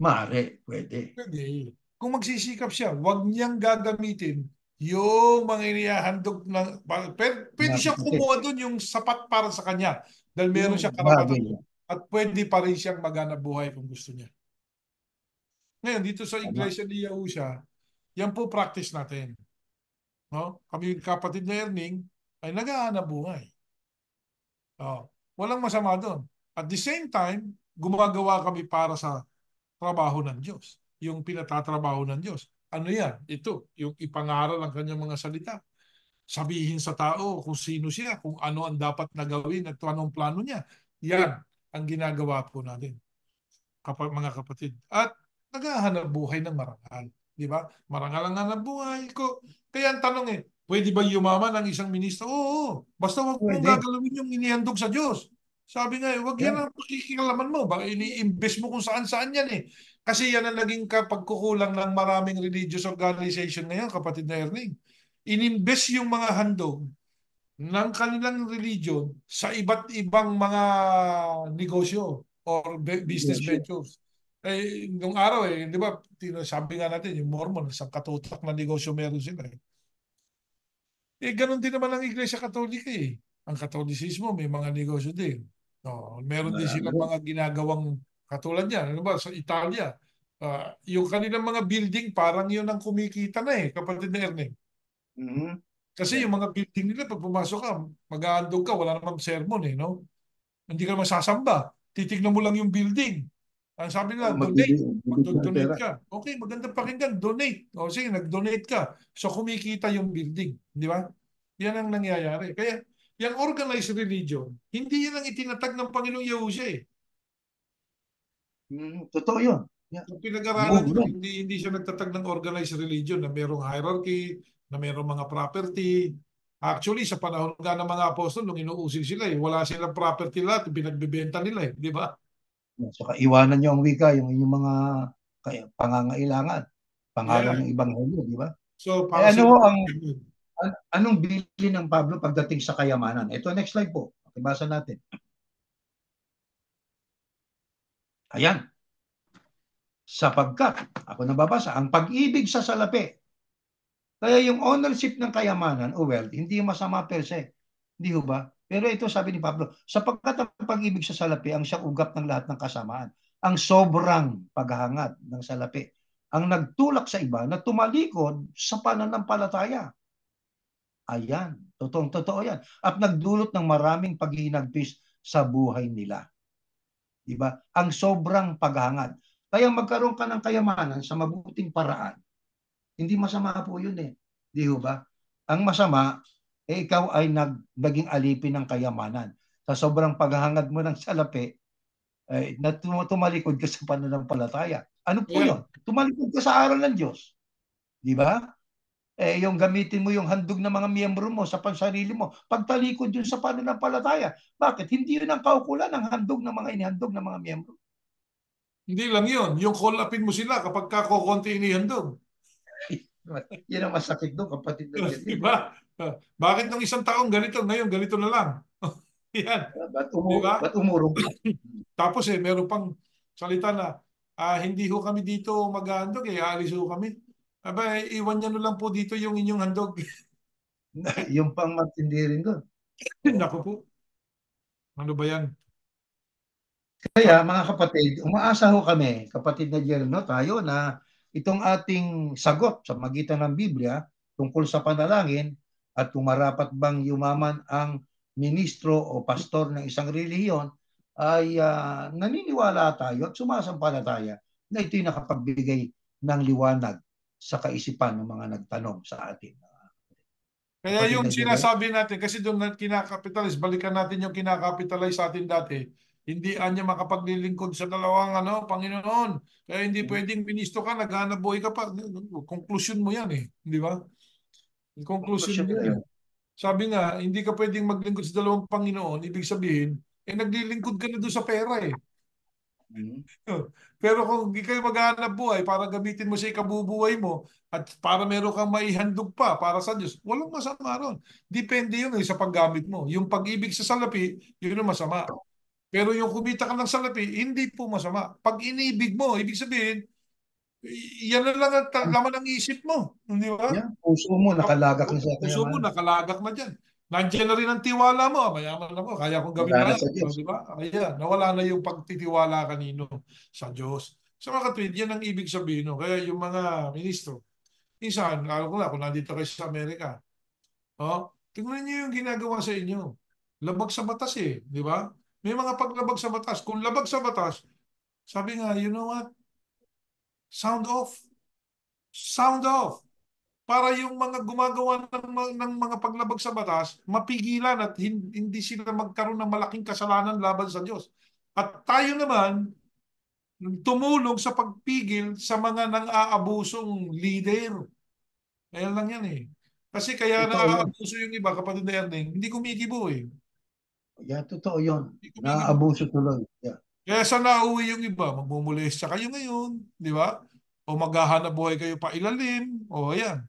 Mare, pwede.
Pwede. Kung magsisikap siya, wag niyang gagamitin yung mga inihahandog ng pwede
Mga
siyang
kapatid,
kumuha doon yung sapat para sa kanya dahil meron
yung
siyang karapatan
bagay
doon
niya.
at pwede pa rin siyang maghanap buhay kung gusto niya. Ngayon, dito sa
Tama.
Iglesia ni Yahusha, yan po practice natin. No? Kami kapatid na Erning ay naghahanap buhay. Oh, walang masama doon. At the same time, gumagawa kami para sa trabaho ng Diyos. Yung pinatatrabaho ng Diyos. Ano yan? Ito, yung ipangaral ang kanyang mga salita. Sabihin sa tao kung sino siya, kung ano ang dapat na gawin at anong plano niya. Yan ang ginagawa po natin, mga kapatid. At naghahanap buhay ng marangal. Di ba? Marangal ang hanap buhay ko. Kaya ang tanong pwede ba yumaman ang isang ministro? Oo. Basta wag mong
Pwede.
gagalawin yung inihandog sa Diyos. Sabi nga, wag yan
Yan.
ang pakikingalaman mo. Baka ini-invest mo kung saan-saan yan Kasi yan ang naging pagkukulang ng maraming religious organization ngayon, kapatid na Erning. Ininvest yung mga handog ng kanilang religion sa iba't ibang mga negosyo or business
Negosyo.
ventures. Nung araw di ba, sabi nga natin, yung Mormon, isang katutak na negosyo meron sila. Ganun din naman ang Iglesia Katolika Ang Katolisismo may mga negosyo din. No, meron din
Marami
silang
rin.
mga ginagawang katulad niyan. Ano ba, sa Italia, yung kanilang mga building, parang yun ang kumikita na kapatid na Ernest.
Mhm.
Kasi
Yan.
yung mga building nila, pag pumasok ka, mag-aandog ka, wala namang sermon no? Hindi ka naman sasamba. Titignan mo lang yung building. Ang sabi nila, donate.
Magbibigay ng
Magdo-donate
pera.
ka. Okay, maganda pakinggan, donate. O sige, nag-donate ka. So kumikita yung building. Di ba? Yan ang nangyayari. Kaya, yung organized religion, hindi yan ang itinatag ng Panginoong Yahusha
Totoo yun. Yan.
Yung pinag-aralan niya,
Movement.
hindi siya nagtatag ng organized religion na mayroong hierarchy, na mayroong mga property. Actually, sa panahon nga ng mga apostol, nung inuusil sila wala silang property lahat, pinagbebenta nila di ba?
Saka iwanan niyo ang wika, yung inyong mga pangangailangan. Pangaral
Yeah.
ng Ebanghelyo, di ba?
So,
Eh
para
ano
sila,
ho anong bilin ng Pablo pagdating sa kayamanan? Ito, next slide po. Pakibasa natin. Ayan. Sapagkat, ako nababasa, ang pag-ibig sa salapi. Kaya yung ownership ng kayamanan o wealth, hindi masama per se. Hindi ho ba? Pero ito sabi ni Pablo, sapagkat ang pag-ibig sa salapi ang siyang ugat ng lahat ng kasamaan. Ang sobrang paghahangad ng salapi. Ang nagtulak sa iba na tumalikod sa pananampalataya. Ayan, totoo yan. At nagdulot ng maraming paghihinagpis sa buhay nila. Diba? Ang sobrang paghangad. Kaya magkaroon ka ng kayamanan sa mabuting paraan. Hindi masama po yun Di ba? Ang masama, ikaw ay naging alipin ng kayamanan. Sa sobrang paghahangad mo ng salapi, na tumalikod ka sa pananampalataya. Ano po yun?
ayan,
Tumalikod ka sa aral ng Diyos. Di ba? Yung gamitin mo yung handog ng mga miyembro mo sa pansarili mo, pagtalikod yun sa pananampalataya. Bakit? Hindi yun ang kaukulan ng handog ng mga inihandog ng mga miyembro.
hindi lang yun. Yung call upin mo sila kapag kakokonti inihandog.
Yan ang masakit doon, kapatid na
Di
Jerry.
ba? Bakit nung isang taong ganito, ngayon ganito na lang? Yan. Di ba?
Ba't umurong ka?
Tapos meron pang salita na hindi ho kami dito mag-handog aalis ho kami. Aba, iwan niyo na lang po dito yung inyong handog.
Yung pang matindi rin doon.
Naku po, ano ba yan?
Kaya
Sabi,
mga kapatid, umaasa ho kami, kapatid na Jerno, tayo na itong ating sagot sa magitan ng Biblia tungkol sa panalangin at kung marapat bang yumaman ang ministro o pastor ng isang relihiyon ay naniniwala tayo at sumasampalataya na ito'y nakapagbigay ng liwanag sa kaisipan ng mga nagtanong sa atin.
kaya
Kapatid
yung
na Jerno?
sinasabi natin, kasi doon na kinakapitalize, balikan natin yung kinakapitalize sa atin dati, hindi anya makapaglilingkod sa dalawang Panginoon. Kaya hindi pwedeng ministro ka, naghanap buhay ka pa. Conclusion mo yan eh. Di ba? Conclusion
Conclusion
mo
nila
yan.
yun.
Sabi nga, hindi ka pwedeng maglingkod sa dalawang Panginoon. Ibig sabihin, naglilingkod ka na doon sa pera eh.
Hmm.
Pero kung hindi kayo maghahanap buhay para gamitin mo sa ikabubuhay mo at para meron kang maihandog pa para sa Diyos, walang masama ron. Depende yun sa paggamit mo. Yung pag-ibig sa salapi, yun ang masama. Pero yung kumita ka ng salapi, hindi po masama. Pag inibig mo, ibig sabihin, yan na lang ang laman ng isip mo. Di ba?
Yan, puso mo nakalagak na sa
Puso mo
kayamanan.
nakalagak na dyan. Nandiyan na rin ang tiwala mo. Mayaman ako. Kaya kong gawin
Wala na
lahat.
sa
O,
Diyos.
di ba? Ayan. Nawala na yung pagtitiwala kanino sa Diyos. Sa mga katwid, yan ang ibig sabihin. No? Kaya yung mga ministro, minsan, lalo ko na, kung nandito kayo sa Amerika, tingnan niyo yung ginagawa sa inyo. Labag sa batas eh. Di ba? May mga paglabag sa batas. Kung labag sa batas, sabi nga, you know what? Sound off. Sound off. Para yung mga gumagawa ng mga paglabag sa batas, mapigilan at hindi sila magkaroon ng malaking kasalanan laban sa Diyos. At tayo naman, tumulong sa pagpigil sa mga nang-aabusong leader. Ayan lang yan eh. Kasi kaya
Totoo yun.
nang-aabuso yung iba, kapatid na Erning, hindi kumikibo eh.
Yan, totoo yun.
Hindi kumikibo.
Naabuso tuloy. Yan.
Kaya sa nauwi yung iba, magmumulestya kayo ngayon, di ba? O maghahanap buhay kayo pa ilalim, o ayan.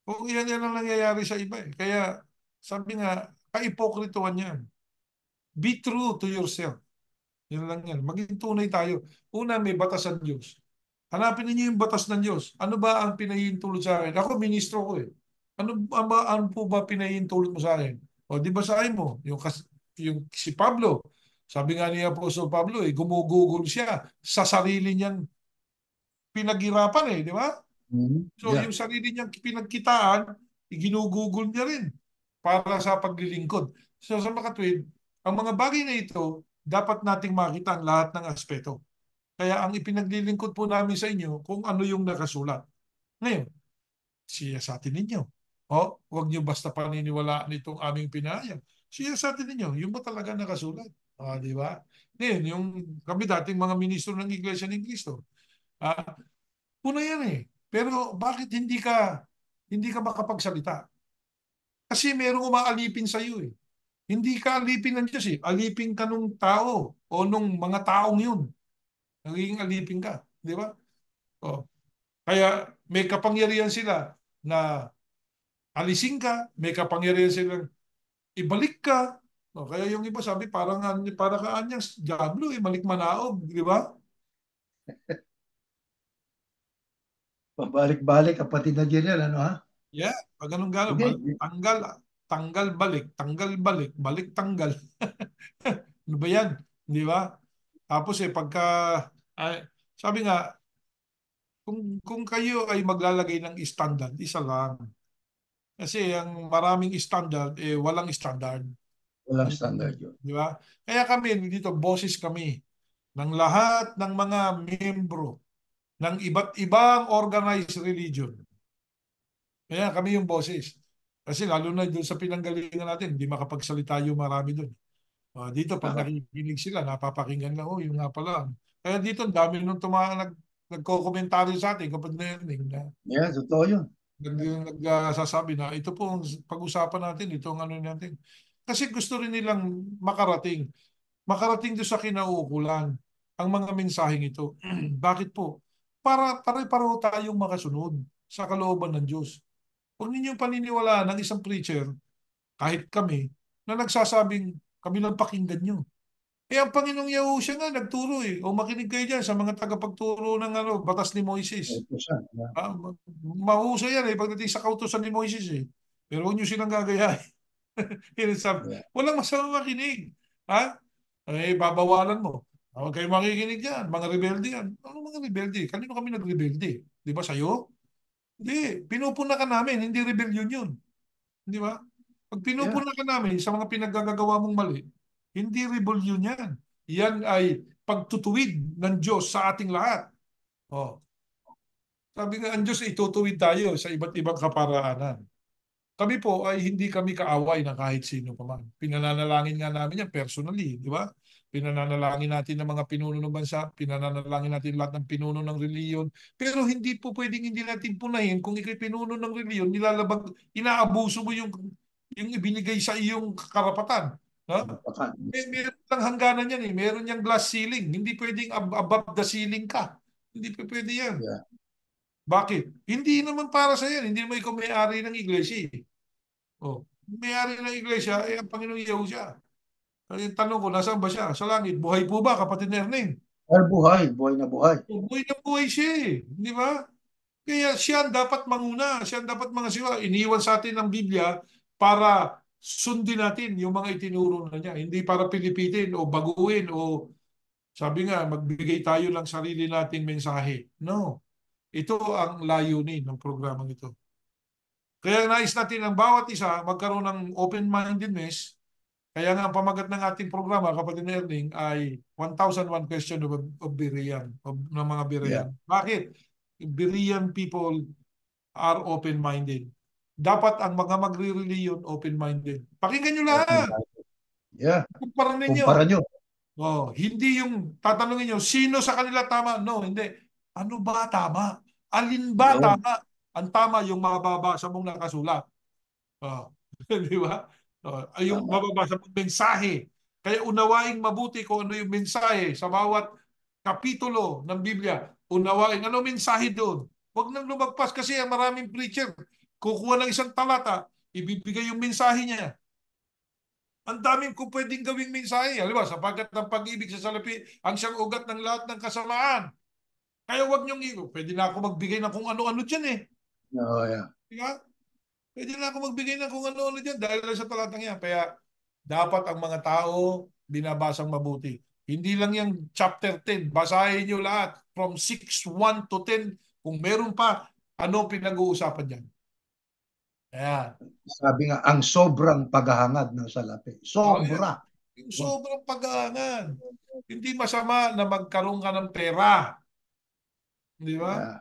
O yan ang nangyayari sa iba eh. Kaya sabi nga, kaipokrituhan yan. Be true to yourself. Yan lang yan. Maging tunay tayo. Una, may batas ang Diyos. Hanapin niyo yung batas ng Diyos. Ano ba ang pinahihintulot sa akin? Ako, ministro ko eh. Ano po ba pinahihintulot mo sa akin? O di ba sa akin mo? Yung si Pablo. Sabi nga ni Apostol Pablo eh, gumugugol siya sa sarili niyang pinaghirapan eh, di ba? So
Yeah.
yung sarili niyang pinagkitaan, ginugugol niya rin para sa paglilingkod. So sa mga tweed, ang mga bagay na ito, dapat nating makita ang lahat ng aspeto. Kaya ang ipinaglilingkod po namin sa inyo kung ano yung nakasulat. Ngayon, siya sa atin ninyo. Huwag niyo basta paniniwalaan itong aming pinahayag. Siya sa atin ninyo, yung ba talaga nakasulat? Di ba? Ngayon, yung kami dating mga ministro ng Iglesia ni Cristo. Ah, Una yan eh. Pero bakit hindi ka makapagsalita? Kasi merong umaalipin sa iyo eh. Hindi ka alipin ng Diyos eh. Alipin ka nung tao o nung mga taong yun. Nagiging alipin ka. Di ba? O. Kaya may kapangyarihan sila na alisin ka, may kapangyarihan silang ibalik ka. Kaya yung iba sabi para ka anyang diablo eh, malik manaog, di ba?
Pabalik-balik, kapatid na Jeriel, ano ha?
Yeah, pag ganun gano'n,
Sige.
tanggal, tanggal balik, balik tanggal. Ano ba yan? Di ba? Tapos ay, sabi nga, kung kayo ay maglalagay ng standard, isa lang. Kasi ang maraming standard, walang standard.
Walang standard yun.
Di ba? Kaya kami, dito, boses kami ng lahat ng mga membro ng iba't ibang organized religion. Kaya kami yung boses. Kasi lalo na doon sa pinanggalingan natin, hindi makapagsalita yung marami doon. Dito, pag
Aha.
nakikinig sila, napapakinggan lang, yung nga pala. Kaya dito, ang dami nung nagko-komentaryo sa atin kapag na
Yeah, totoo yun.
nagsasabi na ito po ang pag-usapan natin, ito ang ano natin. Kasi gusto rin nilang makarating doon sa kinauukulan ang mga mensaheng ito. Bakit po? Para pare-pareho tayong makasunod sa kalooban ng Diyos. Huwag ninyong paniniwalaan ng isang preacher, kahit kami, na nagsasabing kami lang pakinggan nyo. Ang Panginoong Yahushua nga nagturo eh. O makinig kayo dyan sa mga tagapagturo ng batas ni Moises.
Ito siya. Yeah.
Mahusay yan eh pagdating sa kautusan ni Moises eh. Pero huwag nyo silang gagayahin.
Yeah.
Walang masamang makinig. Ha? Eh, babawalan mo. Huwag kayo makikinig yan. Mga rebelde yan. Ano mga rebelde? Kanino kami nagrebelde? Di ba sa'yo? Hindi. Pinupuna ka namin. Hindi rebellion yun. Di ba? Pag
Yeah.
pinupuna ka namin sa mga pinaggagawa mong mali, hindi rebellion yan. Yan ay pagtutuwid ng Diyos sa ating lahat. Oh. Sabi nga, ang Diyos ay itutuwid tayo sa iba't ibang kaparaanan. Kami po ay hindi kami kaaway ng kahit sino pa man. Pinananalangin nga namin yan personally, di ba? Pinananalangin natin ng mga pinuno ng bansa, pinananalangin natin lahat ng pinuno ng reliyon. Pero hindi po pwedeng hindi natin punahin kung ikay pinuno ng reliyon, nilalabag, inaabuso mo yung ibinigay sa iyong karapatan. Ha? Meron lang hangganan yan eh. Meron yung glass ceiling. Hindi pwedeng above the ceiling ka. Hindi pa pwede yan.
Yeah.
Bakit? Hindi naman para sa yan. Hindi mo ikaw may-ari ng iglesia. Oh, may-ari ng iglesia ay ang Panginoong Yahushua. Yung tanong ko, nasaan ba siya? Sa langit. Buhay po ba, kapatid Erneng?
Ay, buhay. Buhay na buhay.
Buhay na buhay siya eh. Di ba? Kaya siya ang dapat manguna. Siya ang dapat mangasiwa. Iniwan sa atin ng Biblia para sundin natin yung mga itinuro na niya. Hindi para pilipitin o baguhin o sabi nga, magbigay tayo ng sarili nating mensahe. No. Ito ang layunin ng programang ito. Kaya nais natin ang bawat isa magkaroon ng open-mindedness. Kaya nga ang pamagat ng ating programa, kapatid na Erning, ay 1,001 question of Berean, ng mga
Yeah.
Berean. Bakit? Berean people are open-minded. Dapat ang mga magre-reliyon open-minded. Pakinggan nyo
Open
lahat.
minded. Yeah.
Kumpara ninyo.
Kumpara nyo.
Oh, hindi yung tatanungin nyo, sino sa kanila tama? No, hindi. Ano ba tama? Alin ba
Yun.
tama? Ang tama yung mababasa mong nakasulat. Oh. Di ba? Oh, ay yung
Tama.
mababasa mong mensahe. Kaya unawaing mabuti kung ano yung mensahe sa bawat kapitulo ng Biblia. Unawain ano mensahe doon. Huwag nang lumagpas kasi ang maraming preacher kukuha ng isang talata, ibibigay yung mensahe niya. Ang daming kung pwedeng gawing mensahe. Alam mo, sapagkat ang pag-ibig sa salapi ang siyang ugat ng lahat ng kasamaan. Kaya wag niyong pwede na ako magbigay ng kung ano-ano dyan eh.
Oh, yeah.
Diba? Pwede na ako magbigay ng kung ano-ano dyan dahil lang sa talatang yan. Kaya dapat ang mga tao binabasang mabuti. Hindi lang yung chapter 10. Basahin niyo lahat from 6:1 to 10. Kung meron pa, ano pinag-uusapan dyan. Ayan.
Sabi nga, ang sobrang paghahangad ng salapi.
Oh, yan.
Sobra.
Yung sobrang pag-aangan. Hindi masama na magkaroon ka ng pera. Di ba?
Yeah.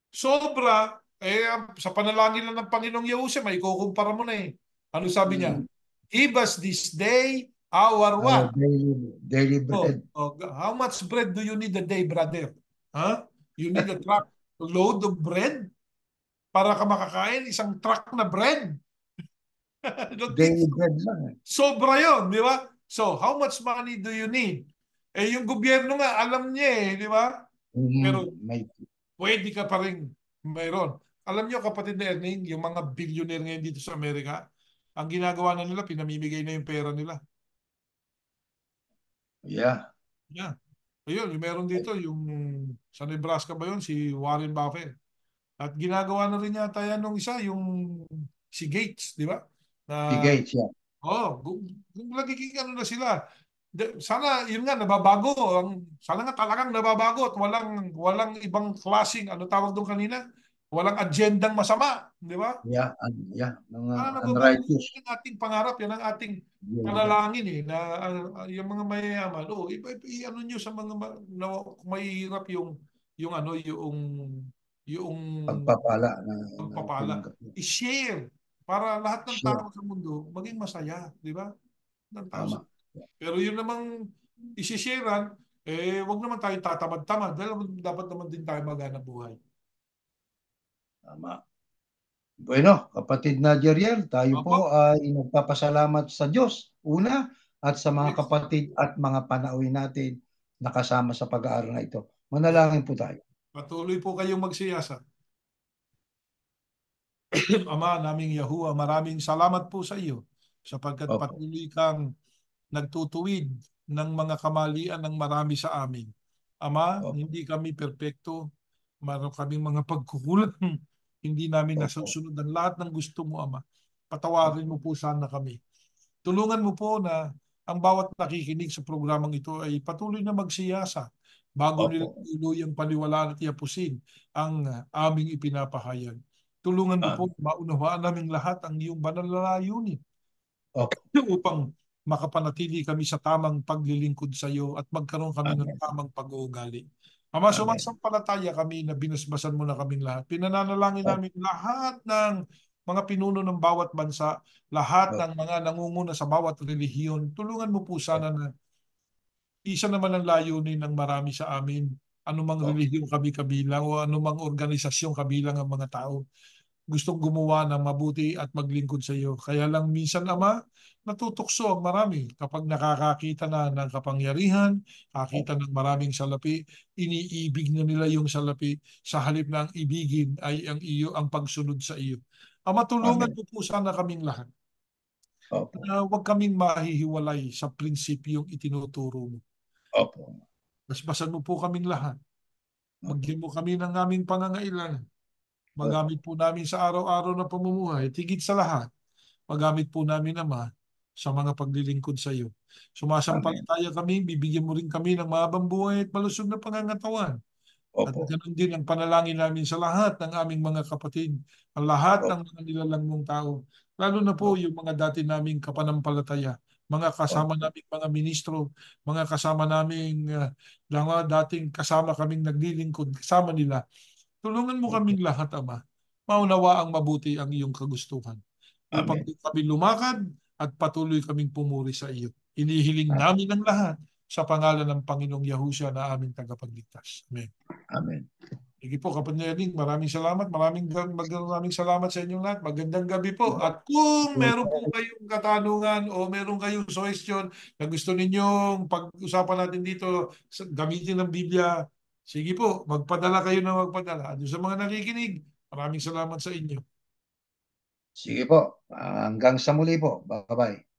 Sobra, sa panalangin lang ng Panginoong Yahusha, may kukumpara mo na eh. Ano sabi niya?
Mm.
Give us this day our
Our
what?
daily
Oh,
bread.
oh, how much bread do you need a day, brother? Huh? You need a truck load of bread para ka makakain isang truck na bread? I don't think
Daily
so.
bread lang.
Sobra yun, di ba? So, how much money do you need? Eh, yung gobyerno nga, alam niya eh, di ba? Pero
May
pwede ka pa rin mayroon. Alam niyo kapatid na Erning, yung mga billionaire ngayon dito sa Amerika, ang ginagawa na nila, pinamimigay na yung pera nila.
yeah.
Yeah. Ayun, yung meron dito, yung sa Nebraska ba yun, si Warren Buffett. At ginagawa na rin yata yan nung isa, yung si Gates, di ba? Na,
Sige, siya.
oh, nagiging ano na sila. Sana, yun nga, nababago. Sana nga talagang nababago at walang ibang klaseng, ano tawag doon kanina? Walang agendang masama, di ba?
Yeah, yeah. Mga
Sana nababago.
unrighteous.
Yan ang ating pangarap, yan ang ating
Yeah.
panalangin eh, na yung mga mayayaman, ano nyo sa mga na, mahirap yung ano, yung
Pagpapala na
pagpapala.
tinanggap niya.
I-share para lahat ng
Share.
tao sa mundo maging masaya, di ba? Ng tao
Tama.
pero yun namang isisharean, wag naman tayo tatamad-tamad dahil dapat naman din tayo maghanap buhay.
Tama. Bueno, kapatid na Jeriel, tayo
Opo?
po ay nagpapasalamat sa Diyos una at sa mga
Yes.
kapatid at mga panauhin natin na kasama sa pag-aaral na ito. Manalangin po tayo.
Patuloy po kayong magsiyasa. Ama naming Yahuwah, maraming salamat po sa iyo sapagkat
Opo.
patuloy kang nagtutuwid ng mga kamalian ng marami sa amin. Ama,
Opo.
hindi kami perpekto. Meron kaming mga pagkukulang. hindi namin
Opo.
nasusunod ang lahat ng gusto mo, Ama. Patawarin mo
Opo.
po sana kami. Tulungan mo po na ang bawat nakikinig sa programang ito ay patuloy na magsiyasa bago nila
Opo.
tuluyang paniwalaan at iapusin ang aming ipinapahayag. Tulungan mo po
Amen.
maunawaan naming lahat ang iyong banal na layunin
Opo.
upang makapanatili kami sa tamang paglilingkod sa iyo at magkaroon kami ng
Amen.
tamang pag-uugali. Ama,
Amen.
sumasampalataya kami na binasbasan mo na kaming lahat. Pinananalangin
Opo.
namin lahat ng mga pinuno ng bawat bansa, lahat
Opo.
ng mga nangunguna sa bawat relihiyon. Tulungan mo po sana
Opo.
na isa naman ang layunin ng marami sa amin, anumang
Opo.
relihiyon kami kabilang o anumang organisasyon kabilang ang mga tao gustong gumawa ng mabuti at maglingkod sa iyo. Kaya lang minsan, Ama, natutokso ang marami kapag nakakakita na ng kapangyarihan, kakita ng maraming salapi, iniibig na nila yung salapi sa halip na ang ibigin ay ang iyo, ang pagsunod sa iyo. Ama, tulungan
Amen.
mo po sana kaming lahat
Opo.
na huwag kaming mahihiwalay sa prinsipyong itinuturo mo.
Opo.
Basbasan mo po kaming lahat.
Opo.
Magyan mo kami ng aming pangangailangan.
Opo.
Magamit po namin sa araw-araw na pamumuhay. Tigit sa lahat, magamit po namin, Ama, sa mga paglilingkod sa iyo.
Amen.
Sumasampalataya kami, bibigyan mo rin kami ng mahabang buhay at malusog na pangangatawan. At
Opo.
ganoon din ang panalangin namin sa lahat ng aming mga kapatid, ang lahat ng
Opo.
mga nilalang mong tao, lalo na po
Opo.
yung mga dati naming kapanampalataya, mga kasama
Opo.
naming mga ministro, mga kasama naming mga dating kasama kaming naglilingkod, kasama nila. Tulungan mo
Opo.
kaming lahat, Ama. Maunawa ang mabuti ang iyong kagustuhan upang
Amen.
kami lumakad at patuloy kaming pumuri sa iyo. Inihiling
Amen.
namin ang lahat sa pangalan ng Panginoong Yahushua na aming tagapagligtas. Amen.
Amen.
Sige po, Kapatid Neling, maraming salamat. Maraming salamat sa inyong lahat. Magandang gabi po. At kung meron po kayong katanungan o meron kayong suggestion na gusto ninyong pag-usapan natin dito, gamitin ng Biblia, sige po, magpadala kayo na magpadala. At sa mga nakikinig, maraming salamat sa inyo.
Sige po. Hanggang sa muli po. Bye-bye.